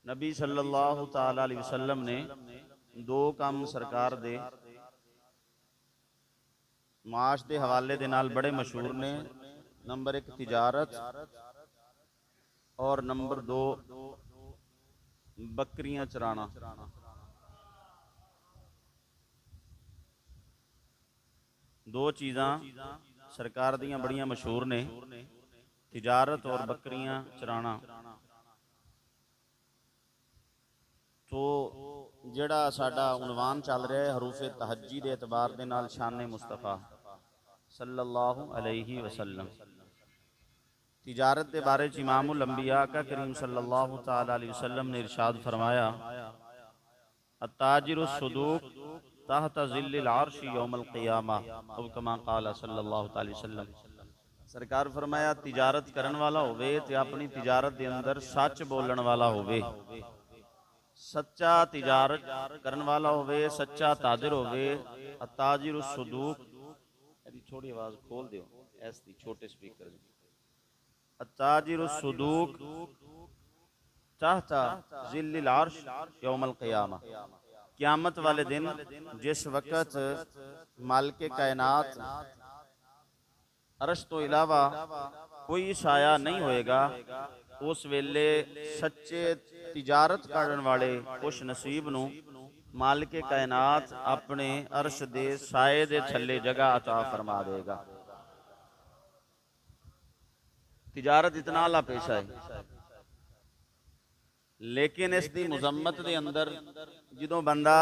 नबी सल्लल्लाहु ताला अलैहि वसल्लम ने दो काम सरकार दे माश के हवाले दे नाल बड़े मशहूर ने। नंबर एक तिजारत और नंबर दो बकरियां चराना। दो चीज़ां सरकार दियां बड़ियां मशहूर ने, तिजारत और बकरियां चराना। तो जिहड़ा साडा उनवान चल रहा है हरूफे तहज्जी के एतबार दे नाल शाने मुस्तफा सल्लल्लाहु अलैहि वसल्लम। तिजारत के बारे च इमामुल अंबिया का करीम सल्लल्लाहु ताला अलैहि वसल्लम ने इरशाद फरमाया, अत्ताजिरु सदूक तहत ज़िल्लिल अर्श यौमल क़ियामा औ कमा क़ाल सल्लल्लाहु अलैहि वसल्लम। सरकार फरमाया, तिजारत करन वाला होवे ते अपनी तिजारत के अंदर सच बोलन वाला होवे, सच्चा तिजारत करन वाला होवे, सच्चा ताजिर होवे। अत्ताजिरु सदूक, थोड़ी आवाज खोल दियो ऐसी छोटे स्पीकर। अत्ताजिरु सदूक तहता ज़िल्लिल अर्श यौमल क़ियामा। क़यामत वाले दिन जिस वक़्त मालिक कायनात अर्श तो इलावा कोई साया नहीं होएगा, उस वेले सच्चे तिजारत करने वाले खुश नसीब नूं मालिक कायनात अपने अर्श दे साए दे थल्ले जगह अता फरमा देगा। तिजारत इतना आला पेशा है, लेकिन इसकी मुजम्मत के अंदर जो बंदा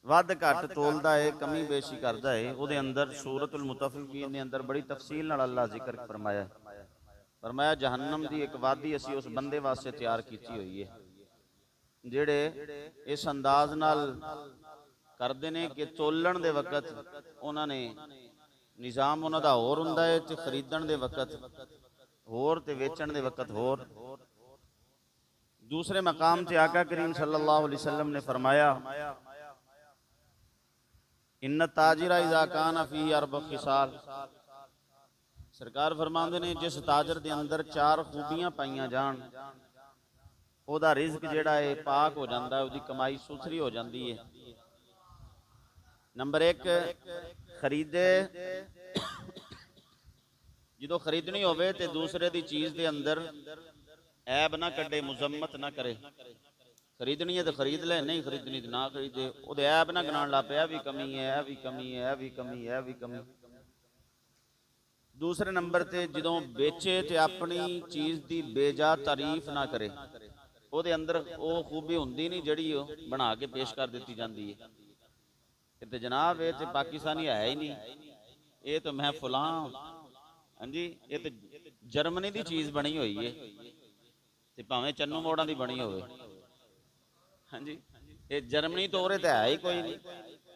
वध घट तोलता है, कमी बेशी करता है, वो अंदर सूरतुल मुतफ़िफ़ीन के अंदर बड़ी तफसील नाल अल्लाह जिक्र फरमाया। फरमाया जहन्नम की एक वादी असी उस बंदे वास्ते तैयार की हुई है जेड़े इस अंदाज नाल करते हैं कि तोलन के वक़्त उन्होंने निज़ाम उन्होंने होर हुंदा है ते खरीदण के वक़्त होर ते वेचण के वक़्त होर। दूसरे मकाम से आका करीम सल्लल्लाहु अलैहि वसल्लम ने फरमाया, इन्न ताजिरा इज़ा कान फी अर्ब खिसाल। सरकार फरमाते ने जिस ताजर के अंदर चार खूबियां पाइया जान, ओदा रिज़्क जिहड़ा है पाक हो जाता है, उसकी कमाई सुथरी हो जाती है। नंबर एक, खरीदे जो खरीदनी होवे ते दूसरे की चीज़ के अंदर ऐब ना कड्डे, मुजम्मत ना करे। खरीदनी है तो खरीद ले, नहीं खरीदनी तो ना खरीदे। वो ऐब ना गिनाण लग पे, भी कमी है, भी कमी है, भी कमी है, भी कमी। दूसरे नंबर ते जो बेचे तो अपनी चीज़ की बेजा तारीफ ना करे, वो अंदर वो खूबी होंगी नहीं जी बना के पेश कर दी जाती है। तो जनाब ये तो पाकिस्तानी है ही नहीं, ये तो मैं फलां, हाँ जी, ये तो जर्मनी की चीज़ बनी हुई है, तो भावें चन्नू मोड़ा की बनी हो। हाँ जी, ये जर्मनी तो उरे तो है ही कोई नहीं,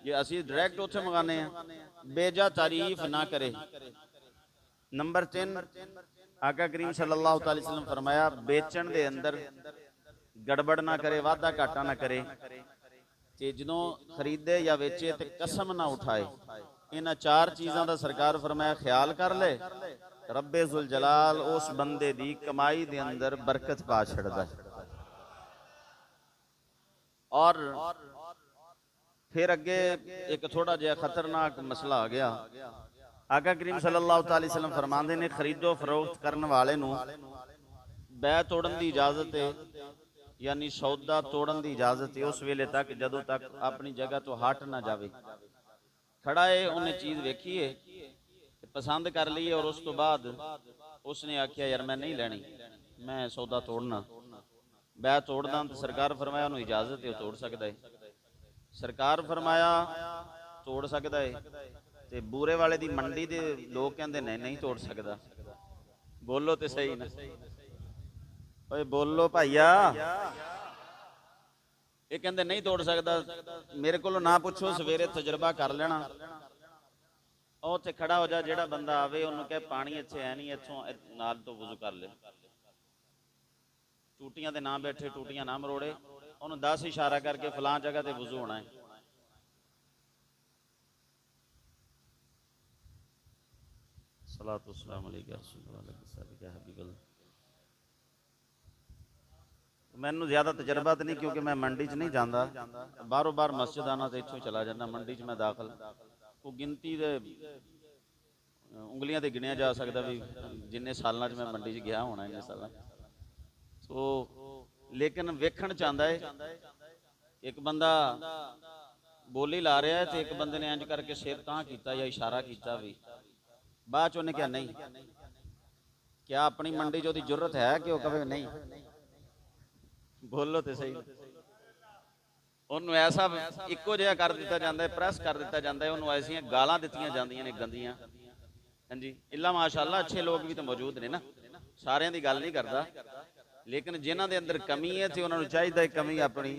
जे असी डायरैक्ट उत्थे मंगाने हैं। बेजा तारीफ ना करे। नंबर 3, आका करीम सल्लल्लाहु अलैहि वसल्लम फरमाया, बेचण दे अंदर गड़बड़ ना करे, वाधा घाटा ना करे। ते जदों खरीदे या वेचे तो कसम ना उठाए। इन्हां चार चीज़ों का सरकार फरमाया ख्याल कर ले, रब्बे जुल जलाल उस बंदे दी कमाई दे अंदर बरकत पा छड़दा। और फिर अगे एक थोड़ा जिहा खतरनाक मसला आ गया। आका करीम सल्लल्लाहु अलैहि वसल्लम फरमाते ने, खरीदो फरोख्त करने वाले नूं बै तोड़न की इजाजत है, यानी सौदा तोड़न की इजाजत है उस वेले तक जदों तक अपनी जगह तो हट ना जाए। खड़ा है, उन्हें चीज़ वेखी है, पसंद कर ली है, और उस तो बाद उसने आख्या यार मैं नहीं लैनी, मैं सौदा तोड़ना, बै तोड़दा, तो सरकार फरमाया उन्हें इजाजत है, तोड़ सकता है। सरकार फरमाया तोड़ सकता है, तो बूरे वाले की मंडी के लोग कहते नहीं नहीं तोड़ सकता। बोलो तो सही ना, ओए बोलो भाईया, ये कहते नहीं तोड़ सकता। मेरे को ना पूछो, सवेरे तजर्बा कर लेना। उत्थे खड़ा हो जा, जेड़ा बंदा आवे उन्होंने कहे पानी इत्थे है नहीं, इत्थों नाल तो वजू कर ले। टूटियां ते ना बैठे, टूटियां ना मरोड़े, उन्होंने 10 इशारा करके फलां जगह ते वजू होना है। सलातु वस्सलामु अलैका या हबीबल्लाह। ਮੈਨੂੰ ਜ਼ਿਆਦਾ ਤਜਰਬਾ ਤਾਂ ਨਹੀਂ, ਕਿਉਂਕਿ ਮੈਂ ਮੰਡੀ 'ਚ ਨਹੀਂ ਜਾਂਦਾ, ਬਾਹਰੋਂ ਬਾਹਰ ਮਸਜਿਦ ਆਉਣਾ ਤੇ ਇੱਥੋਂ ਚਲਾ ਜਾਂਦਾ। ਮੰਡੀ 'ਚ ਮੈਂ ਦਾਖਲ ਉਹ ਗਿਣਤੀ ਦੇ ਉਂਗਲੀਆਂ ਤੇ ਗਿਣਿਆ ਜਾ ਸਕਦਾ ਵੀ ਜਿੰਨੇ ਸਾਲਾਂ 'ਚ ਮੈਂ ਮੰਡੀ 'ਚ ਗਿਆ ਹੋਣਾ ਇੰਨੇ ਸਾਲਾਂ। ਸੋ ਲੇਕਿਨ ਵੇਖਣ 'ਚ ਆਉਂਦਾ ਹੈ, ਇੱਕ ਬੰਦਾ ਬੋਲੀ ਲਾ ਰਿਹਾ ਤੇ ਇੱਕ ਬੰਦੇ ਨੇ ਇੰਜ ਕਰਕੇ ਸਿਰ ਤਾਂ ਕੀਤਾ ਜਾਂ ਇਸ਼ਾਰਾ ਕੀਤਾ ਵੀ, ਬਾਅਦ 'ਚ ਉਹਨੇ ਕਿਹਾ ਨਹੀਂ, ਕਿਆ ਆਪਣੀ ਮੰਡੀ 'ਚ ਉਹਦੀ ਜ਼ਰੂਰਤ ਹੈ ਕਿ ਉਹ ਕਵੇ ਨਹੀਂ? ਬੋਲੋ ਤੇ ਸਹੀ। ਉਹਨੂੰ ਐਸਾ ਇੱਕੋ ਜਿਹਾ ਕਰ ਦਿੱਤਾ ਜਾਂਦਾ ਹੈ, ਪ੍ਰੈਸ ਕਰ ਦਿੱਤਾ ਜਾਂਦਾ ਹੈ, ਉਹਨੂੰ ਐਸੀਆਂ ਗਾਲਾਂ ਦਿੱਤੀਆਂ ਜਾਂਦੀਆਂ ਨੇ ਗੰਦੀਆਂ। ਹਾਂਜੀ, ਇੱਲਾ ਮਾਸ਼ਾਅੱਲਾ ਅੱਛੇ ਲੋਕ ਵੀ ਤਾਂ ਮੌਜੂਦ ਨੇ ਨਾ, ਸਾਰਿਆਂ ਦੀ ਗੱਲ ਨਹੀਂ ਕਰਦਾ, ਲੇਕਿਨ ਜਿਨ੍ਹਾਂ ਦੇ ਅੰਦਰ ਕਮੀ ਹੈ ਤੇ ਉਹਨਾਂ ਨੂੰ ਚਾਹੀਦਾ ਹੈ ਕਮੀ ਆਪਣੀ,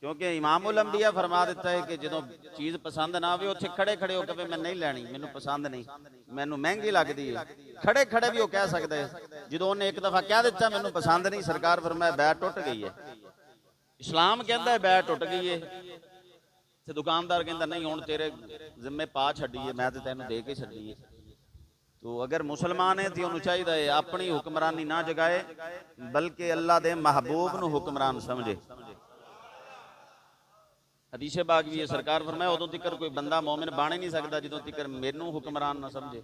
ਕਿਉਂਕਿ ਇਮਾਮੁਲ ਅੰਬੀਆ ਫਰਮਾ ਦਿੱਤਾ ਹੈ ਕਿ ਜਦੋਂ ਚੀਜ਼ ਪਸੰਦ ਨਾ ਆਵੇ ਉੱਥੇ ਖੜੇ ਖੜੇ ਹੋ ਕੇ ਮੈਂ ਨਹੀਂ ਲੈਣੀ, ਮੈਨੂੰ ਪਸੰਦ ਨਹੀਂ, ਮੈਨੂੰ ਮਹਿੰਗੀ ਲੱਗਦੀ ਹੈ, ਖੜੇ ਖੜੇ ਵੀ ਉਹ ਕਹਿ ਸਕਦਾ ਹੈ। ਜਦੋਂ ਉਹਨੇ ਇੱਕ ਦਫਾ ਕਹਿ ਦਿੱਤਾ ਮੈਨੂੰ ਪਸੰਦ ਨਹੀਂ, ਸਰਕਾਰ ਫਰਮਾਇਆ ਬੈਠ ਟੁੱਟ ਗਈ ਹੈ। ਇਸਲਾਮ ਕਹਿੰਦਾ ਹੈ ਬੈਠ ਟੁੱਟ ਗਈ ਹੈ, ਤੇ ਦੁਕਾਨਦਾਰ ਕਹਿੰਦਾ ਨਹੀਂ ਹੁਣ ਤੇਰੇ ਜ਼ਿੰਮੇ ਪਾ ਛੱਡੀ ਹੈ, ਮੈਂ ਤੇ ਤੈਨੂੰ ਦੇ ਕੇ ਛੱਡੀ ਹੈ। तो अगर मुसलमान है तो उन्होंने चाहिए अपनी हुक्मरानी ना जगाए बल्कि अल्लाह दे महबूब नूं हुक्मरान समझे। हदीसे बाग भी है, सरकार फरमाया उदों तिकर कोई बंदा मोमिन बन ही नहीं सकता जो तिकर मैनू हुक्मरान ना समझे।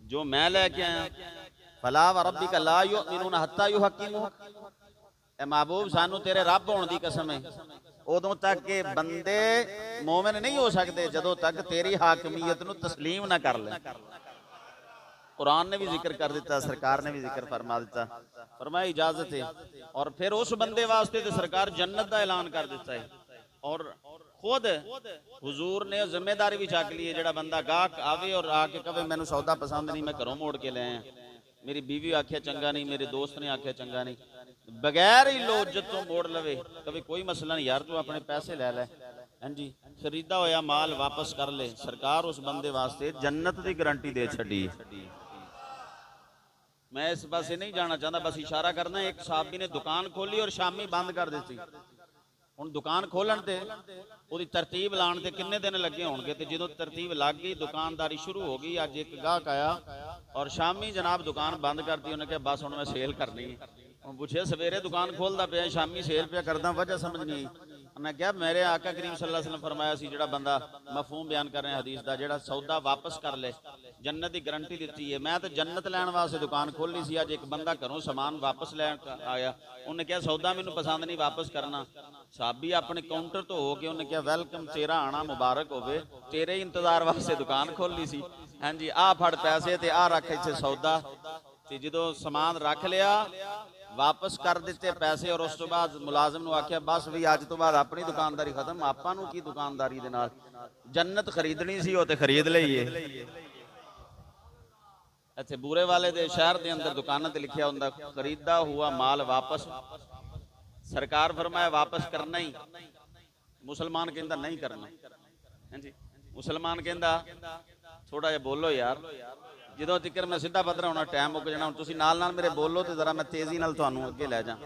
जो मैं लैके आया फला व रब्बिका ला युमिनूना हत्ता युहक्किमूक, ए महबूब सानू तेरे रब होने की कसम है, उदों तक के बंदे मोमिन नहीं हो सकते जदों तक तेरी हाकमियत नूं तस्लीम ना कर ले। कुरान ने भी जिक्र कर दिता, सरकार ने भी जिक्र फरमा दिता, फरमाया इजाजत है। और फिर उस बंदे वास्ते तो सरकार जन्नत का ऐलान कर दिता है। और खुद हुजूर ने जिम्मेदारी भी चक ली है, जेड़ा बंदा गाहक आवे और आके कहे मैनू सौदा पसंद नहीं, मैं घरों मोड़ के ले आया, मेरी बीवी आख्या चंगा नहीं, मेरे दोस्त ने आख्या चंगा नहीं, बगैर ही लोजत तो मोड़ लवे, कभी कोई मसला नहीं यार, तू अपने पैसे ले ले, हाँ जी, खरीदा होया माल वापस कर ले, सरकार उस बंदे वास्ते जन्नत की गारंटी दे छड़ी। मैं इस पासे नहीं जाना चाहता, बस इशारा करना। एक साहबी ने दुकान खोली और शामी बंद कर दी। हुण दुकान खोलन ते उहदी तरतीब लाण ते किन्ने दिन लगे होणगे, ते जदों तरतीब लग गई दुकानदारी शुरू हो गई। अज एक गाहक आया और शामी जनाब दुकान बंद कर दी, उन्हें कहा बस हुण मैं सेल करनी है। हुण पुछे सवेरे दुकान खोलदा पिया, शामी सेल पिया करदा, वजह समझ नहीं आई। मैं क्या मेरे आका करीम सल्लल्लाहु अलैहि वसल्लम फरमाया सी, जेड़ा बंदा मफहूम बयान कर रहे हैं हदीस दा, जेड़ा सौदा वापस कर ले जन्नत की गारंटी दी है। मैं तो जन्नत लैण वास्ते दुकान खोली सी, अज एक बंदा घरों समान वापस लैन आया, उन्हें कहा सौदा मैनू पसंद नहीं वापस करना। साहबी अपने काउंटर तो हो के उन्हें कहा वेलकम, तेरा आना मुबारक होवे, तेरे ही इंतजार वास्ते दुकान खोली सी, हाँ जी, आ फड़ पैसे ते आ रख इत्थे सौदा। ते जदों समान रख लिया वापस कर दिते पैसे, और उस तो बाद मुलाजिम नूं आख्या बस भी अज तो बाद अपनी दुकानदारी खत्म, आपां नूं की दुकानदारी दे नाल, जन्नत खरीदनी सी, ते खरीद लईए। इत्थे बूरे वाले दे शहर दे अंदर दुकानां ते लिखिया हुंदा खरीदा हुआ माल वापस, सरकार फरमाया वापस करना ही, मुसलमान कहंदा नहीं करना, हां जी, मुसलमान कहंदा थोड़ा जिहा बोलो यार, जदों तिकर मैं सीधा पत्थर होना टाइम मुक जाना, तुसीं नाल नाल मेरे बोलो तो जरा मैं तेजी नाल तुहानूं अगे लै जा।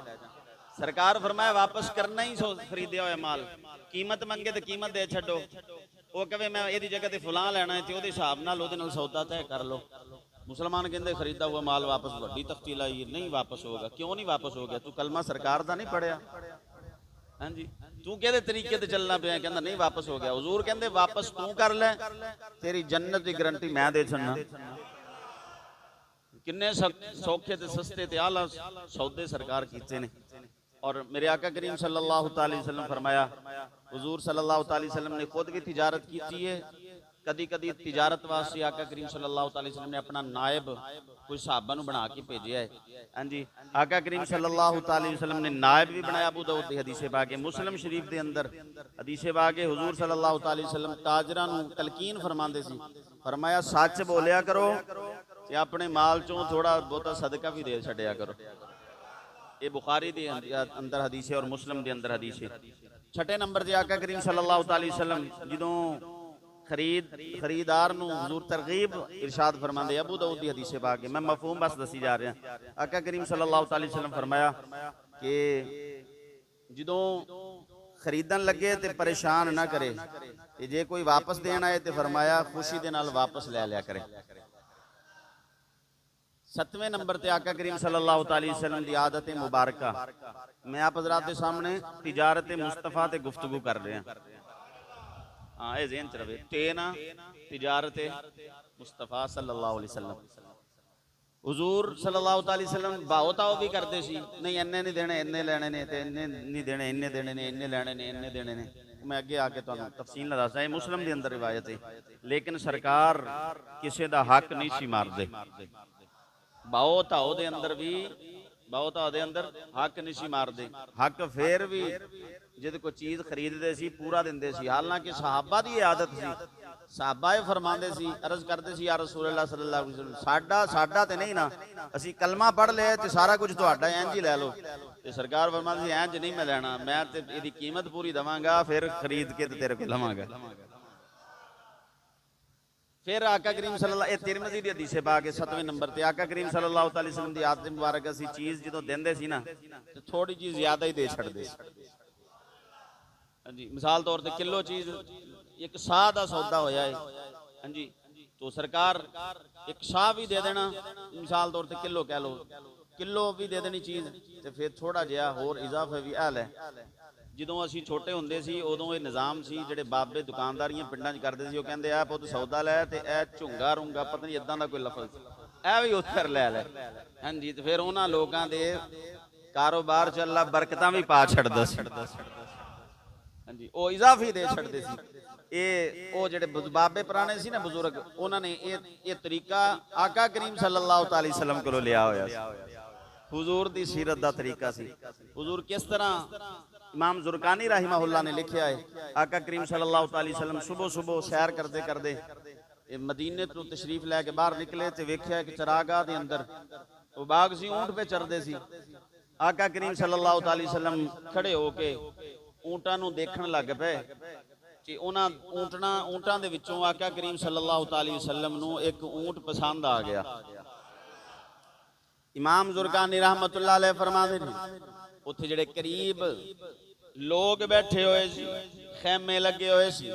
सरकार फरमाया वापस करना ही, खरीदिया होया माल, कीमत मंगे तो कीमत दे छड्डो, वो कहे मैं इहदी जगह ते फलां लैना है ते उहदे हिसाब नाल उहदे नाल सौदा तय कर लो। मुसलमान कहते खरीदा हुआ माल वापस, वड्डी तख्ती लाई नहीं वापस होगा। क्यों नहीं वापस हो गया? तू कलमा सरकार का नहीं पढ़िया, हाँ जी, तू कहते तरीके ते चलना पिया, कहता नहीं वापस हो गया। हुजूर कहते वापस तू कर ले, तेरी जन्नत की गारंटी मैं दे छड़ना। किन्ने सौखे ते सस्ते ते आला सौदे सरकार कीते ने। और मेरे आका करीम सल्लल्लाहु अलैहि वसल्लम फरमाया, हुजूर सल्लल्लाहु अलैहि वसल्लम ने खुद भी तिजारत की है। कदी कदी तिजारत वास्ते आका करीम सल्लल्लाहु अलैहि वसल्लम ने अपना नायब कोई साहबा नूं बना के भेजिया है, हाँ जी, आका करीम सल्लल्लाहु अलैहि वसल्लम ने नायब भी बनाया। अबू दाऊद दी हदीस पाक है, मुस्लिम शरीफ के अंदर हदीस पाक है, हुजूर सल्लल्लाहु अलैहि वसल्लम ताजरां नूं तलकीन फरमांदे सी, फरमाया सच बोलिया करो ते अपने माल चों थोड़ा बहुता सदका भी दे छड्डिया करो। ये बुखारी दे अंदर हदीस है और मुस्लिम के अंदर हदीस है। छठे नंबर ते आका करीम सल्लल्लाहु अलैहि वसल्लम जदों खरीदार नूं हुजूर तरगीब इरशाद फरमांदे, अबू दाऊद दी हदीस पाक है, मैं मफहूम बस दसी जा रहा। आका करीम सल्लल्लाहु अलैहि वसल्लम फरमाया कि जदों खरीदन लगे ते परेशान ना करे, ते जे कोई वापस देना है तो फरमाया खुशी दे नाल वापस ले लिया करे। 7वें नंबर ते आका करीम सल्लल्लाहु अलैहि वसल्लम दी आदत मुबारका। मैं आप हज़रात के सामने तिजारत मुस्तफा ते गुफ्तगू कर रहे हैं। हाँ ये ज़हन च रहे ते ना तिजारत मुस्तफा सल्लल्लाहु अलैहि वसल्लम। हुजूर सल्लल्लाहु अलैहि वसल्लम भाव ताओ भी करते सी, नहीं इन्ने नहीं देने इन्ने लेने ने, ते इन्ने नहीं देने इन्ने देने ने, इन्ने लेने ने इन्ने देने ने। मैं अगे आके तुहानू तफसील ना दसदा, मुस्लिम के अंदर रिवायत है। लेकिन सरकार किसी का हक नहीं सी मारदे। भाव ताओ दे अंदर भी हक नहीं सी मारदे। हक फिर भी जिद कोई चीज़ खरीदते सी पूरा दिंदे सी। हालांकि सहाबा की आदत सी, सहाबा ये फरमाते सी, अर्ज करते सी या रसूल अल्लाह सल्लल्लाहु अलैहि वसल्लम साडा ते नहीं ना, असी कलमा पढ़ लिया तो सारा कुछ तुहाडा इंज ही लै लो। तो सरकार फरमाती इंज नहीं मैं लैना, मैं तो इसकी कीमत पूरी देवांगा, फिर खरीद के तेरे को लवांगा। फिर आका करीम सल्लल्लाहु तिरमिज़ी दी हदीस पाक 7वें नंबर ते आका करीम सल्लल्लाहु अलैहि वसल्लम दी आदत मुबारक असी चीज़ जदों देंदे सी ना ते थोड़ी जी ज़्यादा ही दे छड़दे। हाँ जी, मिसाल तौर पर किलो चीज़ एक शाह का सौदा होया है, हाँ जी, तो सरकार एक शाह भी दे देना, मिसाल तौर पर किलो कह लो, किलो भी दे देनी चीज़, तो फिर थोड़ा जिहा होर इजाफा भी हाल है। ਜਦੋਂ ਅਸੀਂ ਛੋਟੇ ਹੁੰਦੇ ਸੀ ਉਦੋਂ ਇਹ ਨਿਜ਼ਾਮ ਸੀ, ਜਿਹੜੇ ਬਾਬੇ ਦੁਕਾਨਦਾਰੀਆਂ ਪਿੰਡਾਂ 'ਚ ਕਰਦੇ ਸੀ, ਉਹ ਕਹਿੰਦੇ ਆ ਪੁੱਤ ਸੌਦਾ ਲੈ ਤੇ ਇਹ ਝੁੰਗਾ ਰੂੰਗਾ ਪਤਾ ਨਹੀਂ ਇਦਾਂ ਦਾ ਕੋਈ ਲਫ਼ਜ਼ ਇਹ ਵੀ ਉੱਥਰ ਲੈ ਲੈ। ਹਾਂਜੀ, ਤੇ ਫਿਰ ਉਹਨਾਂ ਲੋਕਾਂ ਦੇ ਕਾਰੋਬਾਰ 'ਚ ਅੱਲਾ ਬਰਕਤਾਂ ਵੀ ਪਾ ਛੱਡਦਾ ਸੀ। ਹਾਂਜੀ, ਉਹ ਇਜ਼ਾਫੀ ਦੇ ਛੱਡਦੇ ਸੀ। ਇਹ ਉਹ ਜਿਹੜੇ ਬਾਬੇ ਪੁਰਾਣੇ ਸੀ ਨਾ ਬਜ਼ੁਰਗ, ਉਹਨਾਂ ਨੇ ਇਹ ਤਰੀਕਾ ਆਕਾ ਕਰੀਮ ਸੱਲੱਲਾਹੁ अलैहि वसल्लम ਕੋਲੋਂ ਲਿਆ ਹੋਇਆ ਸੀ। हुजूर दी सीरत दा तरीका सी। हुजूर किस तरह, इमाम जुरकानी राहिमहुल्लाह ने लिखा है, आका करीम सल्लल्लाहु अलैहि वसल्लम सुबह सुबह सैर करते करते मदीने तो तशरीफ लैके बाहर निकले तो वेख्या कि चरागाह के अंदर वो बाग सी, ऊंट पे चरदे सी। आका करीम सल्लल्लाहु अलैहि वसल्लम खड़े होके ऊंटां नूं देखण लग पे कि उन्हां ऊंटां दे विचों आका करीम सल्लल्लाहु अलैहि वसल्लम नूं एक ऊंट पसंद आ गया। इमाम जुरकानी रहमतुल्लाह अलैह फरमाते ने उत्थे जिहड़े करीब लोग बैठे हुए सी, खैमे लगे हुए सी,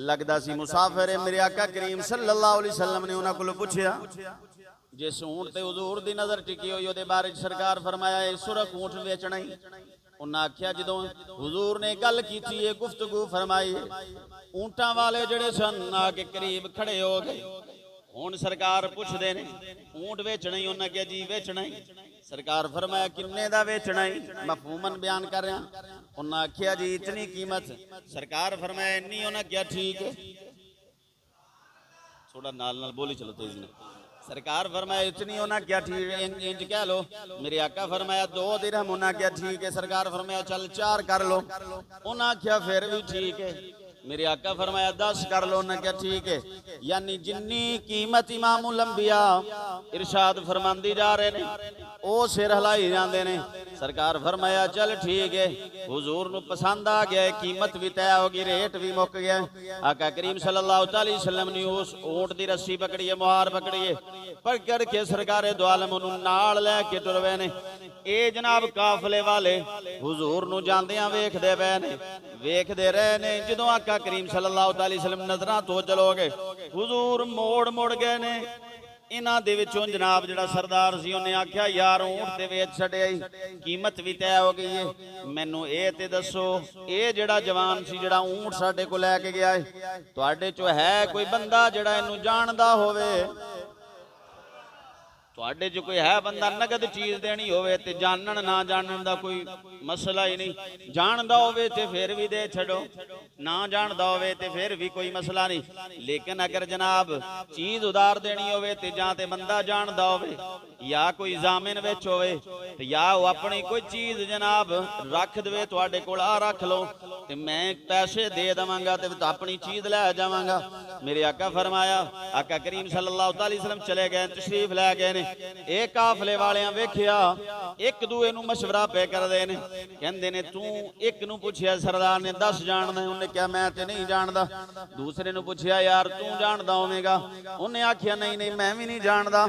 लगदा सी मुसाफिर है। मेरे आका करीम सल्लल्लाहु अलैहि वसल्लम ने उन्हां कोलों पुछया, जिस ऊंट ते हुजूर दी नज़र टिकी हुई उहदे बारे सरकार फरमाया है सुरख ऊंट बेचना ही। उन्हें आख्या जदों हुजूर ने गल कीती है, गुफ्तगू फरमाई है, ऊंटां वाले जिहड़े सन आके करीब खड़े हो गए। हुण सरकार पुछदे ने ऊंट वेचना ही, उन्हें क्या जी वेचना ही। सरकार फरमाया किन्ने दा वेचना ही, मफहूमन बयान कर रहा। उन्हें आख्या जी इतनी कीमत। सरकार फरमाया इन्नी, उन्हें क्या ठीक है, थोड़ा नाल नाल बोली चलो तेजी ने। सरकार फरमाया इतनी, उन्हें क्या ठीक है, इंज कह लो। मेरे आका फरमाया 2 दिरहम, उन्हें क्या ठीक है। सरकार फरमाया चल 4 कर लो। उन्हें आख्या फिर भी ठीक है। मेरे आका फरमाया 10 कर लो, उन्हें क्या ठीक है। यानी जिन्नी कीमत इमामुल अंबिया इरशाद फरमांदी जा रहे ने ओ सिर हिलाई जाते ने। सरकार फरमाया चल ठीक है, हुजूर नूं पसंद आ गया, कीमत भी तय हो गई, रेट भी मुक गया। आका करीम सल्लल्लाहु अलैहि वसल्लम ने उस ऊंट की रस्सी पकड़ी है, मुहार पकड़ी है, पकड़ के सरकारे दो आलम उन्होंने नाल लैके टुर पे ने। ये जनाब काफले वाले हुजूर नूं जांदियां वेखदे पे ने, वेखदे रहे ने। जदों आका करीम सल्लल्लाहु अलैहि वसल्लम नजरां तो चलो गए, हुजूर मोड़ मुड़ गए ने। इन्हां दे विचों जनाब जिहड़ा सरदार सी उन्हें आख्या यार ऊंट ते वेच छड्डिया, कीमत भी तय हो गई है, मैनू ये ते दसो ये जिहड़ा जवान सी जिहड़ा ऊंट साडे कोल लैके गया है, तुहाडे चों है कोई बंदा जिहड़ा इहनूं जाणदा होवे? तुहाडे च कोई है बंदा नगद चीज़ देनी होवे ते जानन ना जानन दा कोई मसला ही नहीं। जानदा होवे ते फिर भी दे छड़ो, ना जानदा होवे ते फिर भी कोई मसला नहीं। लेकिन अगर जनाब चीज़ उधार देनी होवे ते जां ते बंदा जानदा होवे या कोई जामिन विच होवे ते या वो अपनी कोई चीज़ जनाब रख देवे तुहाडे कोल, आ रख लो ते मैं पैसे दे देवांगा ते अपनी चीज़ लै जावांगा। मेरे आका फरमाया, आका करीम सल्लल्लाहु अलैहि वसल्लम चले गए, तशरीफ लै गए ने। ਇਹ ਕਾਫਲੇ ਵਾਲਿਆਂ ਵੇਖਿਆ ਇੱਕ ਦੂਏ ਨੂੰ ਮਸ਼ਵਰਾ ਪੈ ਕਰਦੇ ਨੇ, ਕਹਿੰਦੇ ਨੇ ਤੂੰ ਇੱਕ ਨੂੰ ਪੁੱਛਿਆ ਸਰਦਾਰ ਨੇ 10 ਜਾਣਦਾ, ਉਹਨੇ ਕਿਹਾ ਮੈਂ ਤੇ ਨਹੀਂ ਜਾਣਦਾ। ਦੂਸਰੇ ਨੂੰ ਪੁੱਛਿਆ ਯਾਰ ਤੂੰ ਜਾਣਦਾ ਹੋਵੇਂਗਾ, ਉਹਨੇ ਆਖਿਆ ਨਹੀਂ ਨਹੀਂ ਮੈਂ ਵੀ ਨਹੀਂ ਜਾਣਦਾ।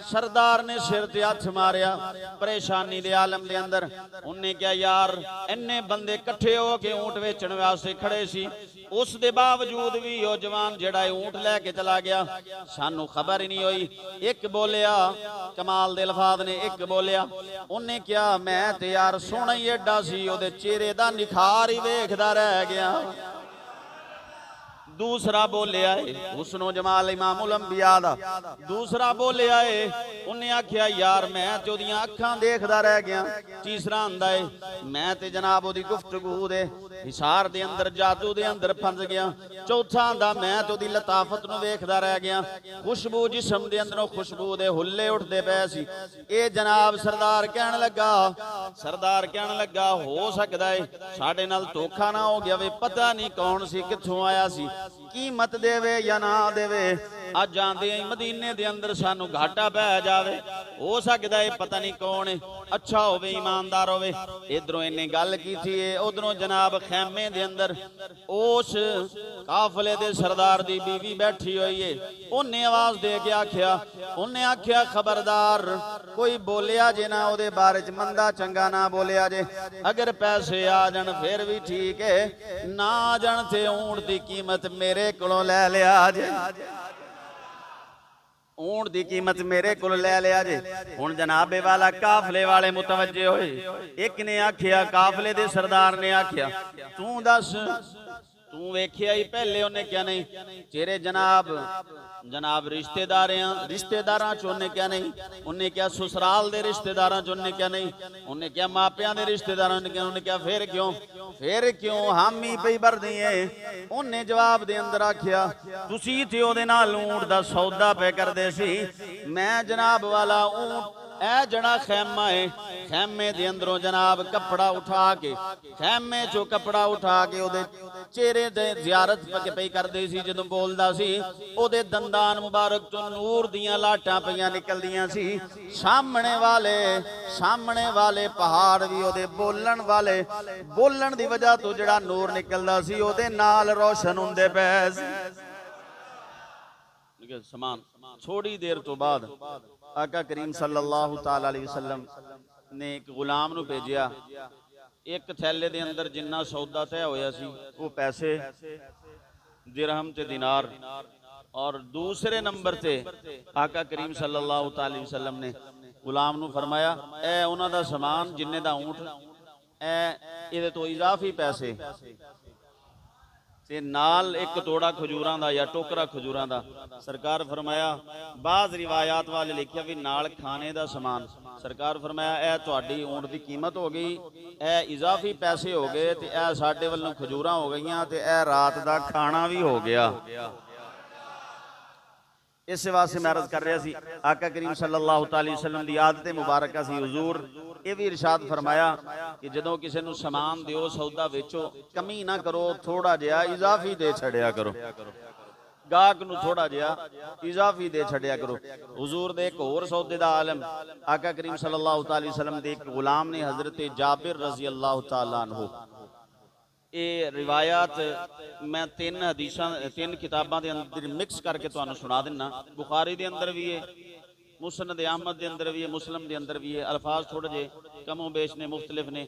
ਸਰਦਾਰ ਨੇ ਸਿਰ ਤੇ ਹੱਥ ਮਾਰਿਆ ਪਰੇਸ਼ਾਨੀ ਦੇ ਆਲਮ ਦੇ ਅੰਦਰ। ਉਹਨੇ ਕਿਹਾ ਯਾਰ ਇੰਨੇ ਬੰਦੇ ਇਕੱਠੇ ਹੋ ਕੇ ਊਂਟ ਵੇਚਣ ਵਾਸਤੇ ਖੜੇ ਸੀ। ਉਸ ਦੇ ਬਾਵਜੂਦ ਵੀ ਉਹ ਜਵਾਨ ਜਿਹੜਾ ਊਂਟ ਲੈ ਕੇ ਚਲਾ ਗਿਆ, ਸਾਨੂੰ ਖਬਰ ਹੀ ਨਹੀਂ ਹੋਈ। ਇੱਕ ਬੋਲਿਆ, ਕਮਾਲ ਦੇ ਅਲਫਾਜ਼ ਨੇ, ਇੱਕ ਬੋਲਿਆ, ਉਹਨੇ ਕਿਹਾ ਮੈਂ ਤੇ ਯਾਰ ਸੋਹਣਾ ਹੀ ਐਡਾ ਸੀ, ਉਹਦੇ ਚਿਹਰੇ ਦਾ ਨਿਖਾਰ ਹੀ ਵੇਖਦਾ ਰਹਿ ਗਿਆ। दूसरा बोलिया है हुस्नो जमाल इमामुल अंबिया दा। दूसरा बोलिया है उन्हें आख्या यार मैं ते ओदियां अखां देखदा रह गया। तीसरा आंदा है मैं ते जनाब ओदी गुफ्तगू दे हिसार दे अंदर जादू दे अंदर फंस गया। चौथा आंदा मैं ते ओदी लताफत नूं वेखदा रह गया। खुशबू जिस्म दे अंदरों खुशबू दे हुल्ले उठदे पए सी। ए जनाब सरदार कहण लगा, सरदार कहण लगा हो सकदा है साडे नाल धोखा ना हो गया वे, पता नहीं कौन सी कित्थों आया सी, कीमत देवे या ना देवे, अज आंदे मदीने दे अंदर सानू घाटा पै जावे। हो सकदा है पता नहीं कौन है, अच्छा होवे ईमानदार होवे। इधरों इन्हें गल की थी, उधरों जनाब खैमे दे अंदर उस काफले दे सरदार दी बीवी बैठी हुई है। उन्हें आवाज दे के आख्या, उन्हें आख्या खबरदार कोई बोलिया जे ना ओदे बारे च मंदा चंगा ना बोलिया जे, अगर पैसे आ जान फिर भी ठीक है, ना आ जान ते ऊंट दी कीमत मेरे कोलों ले लिया जे, ऊंट दी कीमत मेरे को ले लिया जे। हुण जनाबे वाला काफले वाले मुतवज्जे होए। एक ने आख्या, काफले दे सरदार ने आख्या तू दस तू वेखिया ही पहले? उन्हें क्या नहीं तेरे जनाब जनाब रिश्तेदारां चो उन्हें क्या नहीं, उन्हें क्या ससुराल दे रिश्तेदारां चो उन्हें क्या नहीं, उन्हें क्या मापियां दे रिश्तेदारां ने क्या, उन्हें क्या फिर क्यों हामी पई भरदी है। उन्हें जवाब दे अंदर आख्या तुसी ते ओदे नाल ऊंट दा सौदा पे करदे सी, मैं जनाब वाला ऊंट ए जड़ा खैमा है, खैमे दे अंदरों जनाब कपड़ा उठा के, खैमे चो कपड़ा उठा के ओदे चेहरे ते जियारत पई करदे सी। जदों बोलदा सी ओदे दंदान मुबारक चो नूर दियां लाटां पईयां निकलदियां सी। सामने वाले पहाड़ भी ओदे बोलण दी वजह तो जड़ा नूर निकलदा सी ओदे नाल रोशन हुंदे पए सी। समान थोड़ी देर तो बाद आका करीम सल्लल्लाहु ताला अलैहि वसल्लम ने एक गुलाम नूं भेजिया। एक थैले दे अंदर जिन्ना सौदा तय होया सी वो पैसे दिरहम ते दिनार, और दूसरे नंबर ते आका करीम सल्लल्लाहु ताला अलैहि वसल्लम ने गुलाम नूं फरमाया ए उन्हां दा समान जिन्ने दा ऊंट ए इहदे तो इजाफी पैसे ते नाल एक तोड़ा खजूरां दा या टोकरा खजूरां दा। सरकार फरमाया बाज़ रिवायात वाले लिखिया भी नाल खाने दा समान। सरकार फरमाया ए तुहाडी ऊंट दी कीमत हो गई, ए इजाफी पैसे हो गए, ते ए साडे वल्लों खजूरां हो गईयां, ते ए रात दा खाना भी हो गया। इस वास्ते मैं अर्ज कर रहा सी आका करीम सल्लल्लाहु अलैहि वसल्लम दी आदत मुबारक सी। हुजूर ये भी इरशाद फरमाया कि जदों किसी नूं समान दिओ, सौदा बेचो, कमी ना करो, थोड़ा जिहा इजाफी दे छड़िया करो, गाहक नूं थोड़ा जिहा इजाफी दे छड़िया करो। हुजूर दे एक होर सौदे दा आलम आका करीम सल्लल्लाहु अलैहि वसल्लम दे एक गुलाम ने हजरत जाबिर रजी अल्लाह तआला अन्हु, ये रिवायात मैं तीन किताबां दे अंदर मिक्स करके तुहानूं सुना दिना। बुखारी दे अंदर भी है, मुसनद अहमद दे अंदर भी है, मुस्लिम दे अंदर भी है। अल्फाज थोड़े जे कमो बेश ने, मुख्तलिफ ने।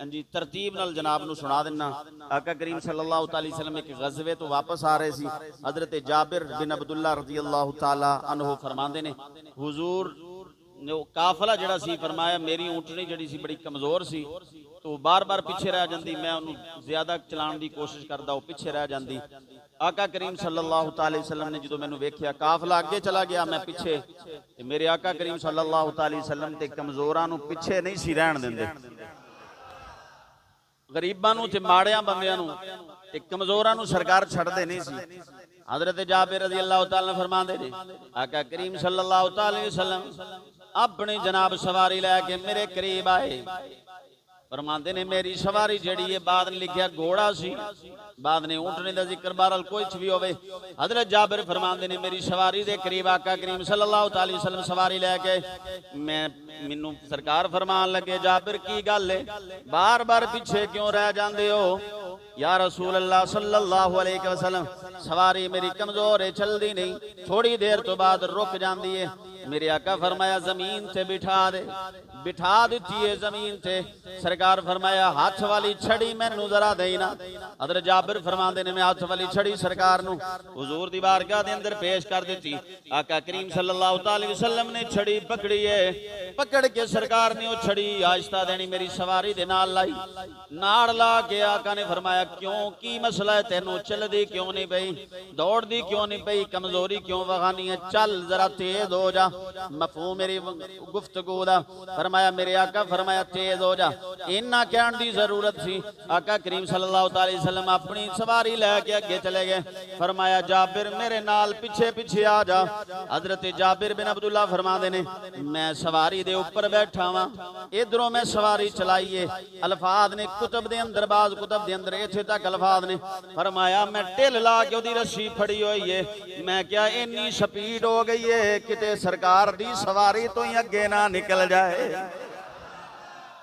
जी तरतीब नाल जनाब नूं सुना दिना। आका करीम सल्लल्लाहु अलैहि वसल्लम एक गज़वे तो वापस आ रहे सी। हजरत जाबिर बिन अब्दुल्ला रज़ी अल्लाह तआला अन्हु फरमांदे ने हुजूर काफला जड़ा सी, फरमाया मेरी ऊंटनी जड़ी सी बड़ी कमजोर सी, तो बार बार पिछे रह जाती, मैं उन्होंने ज्यादा चलाने की कोशिश करता, वो पिछे रह जाती। आका करीम सल्लल्लाहु अलैहि वसल्लम ने जो मैंने वेख्या काफला अगे चला गया, मैं पिछे, ते मेरे आका करीम सल्लल्लाहु अलैहि वसल्लम ते कमजोरां नूं पिछे नहीं सी रहन दिंदे, गरीबां नूं ते माड़ियां बंदियां नूं ते कमजोरां नूं सरकार छड्डदे नहीं सी। हजरत जाबिर रज़ी अल्लाह तआला फरमांदे ने आका करीम सल्लल्लाहु अलैहि वसल्लम अपनी जनाब सवारी लैके मेरे करीब आए। फरमांदे ने मेरी सवारी जड़ी है, बाद ने लिखिया घोड़ा सी, बाद ने ऊंटने दा जिक्र, बहरहाल कुछ भी होवे। हजरत जाबिर फरमांदे ने मेरी सवारी दे करीब आका करीम सल्लल्लाहु अलैहि वसल्लम सवारी लैके मैनू सरकार फरमान लगे जाबिर की गल है, बार बार पीछे क्यों रह जांदे हो? या रसूल अल्लाह सल्लल्लाहु अलैहि वसल्लम सवारी मेरी कमजोर है, चलदी नहीं, थोड़ी देर तो बाद रुक जाती है। मेरे आका फरमाया जमीन से बिठा दे, बिठा दी है जमीन से। सरकार फरमाया हाथ वाली छड़ी मैनू जरा देना। हज़रत जाबिर फरमाते ने मैं हाथ वाली छड़ी सरकार नू हुजूर दी बारगाह दे अंदर पेश कर दी। आका करीम सल्लल्लाहु अलैहि वसल्लम ने छड़ी पकड़ी है, पकड़ के सरकार ने वो छड़ी आहिस्ता देनी मेरी सवारी दे नाल लाई। नाड़ ला के आका ने फरमाया क्यों की मसला है तेनू, चलदी क्यों नहीं पई, दौड़दी क्यों नहीं पई, कमजोरी क्यों वखानी है, चल जरा तेज हो जा। मफहूम मेरी गुफ्तगू दा। फरमाया मेरे आका फरमाया तेज हो जा। इन्ना कहण दी जरूरत सी। आका करीम सल्लल्लाहु अलैहि वसल्लम अपनी सवारी लैके अगे चले गए। फरमाया जाबिर मेरे नाल पिछे पिछे आ जा। हजरत जाबिर बिन अब्दुल्ला फरमाते ने मैं सवारी दे ऊपर बैठा वा, इधरों मैं सवारी चलाइए। अल्फाज ने कुतब दे अंदर बाज कुतब दे अंदर इत्थे तक अल्फाज ने फरमाया मैं ढिल ला के ओदी रस्सी फड़ी हुई है। मैं क्या इन्नी स्पीड हो गई है किते सरकार दी सवारी तो ही अगे ना निकल जाए।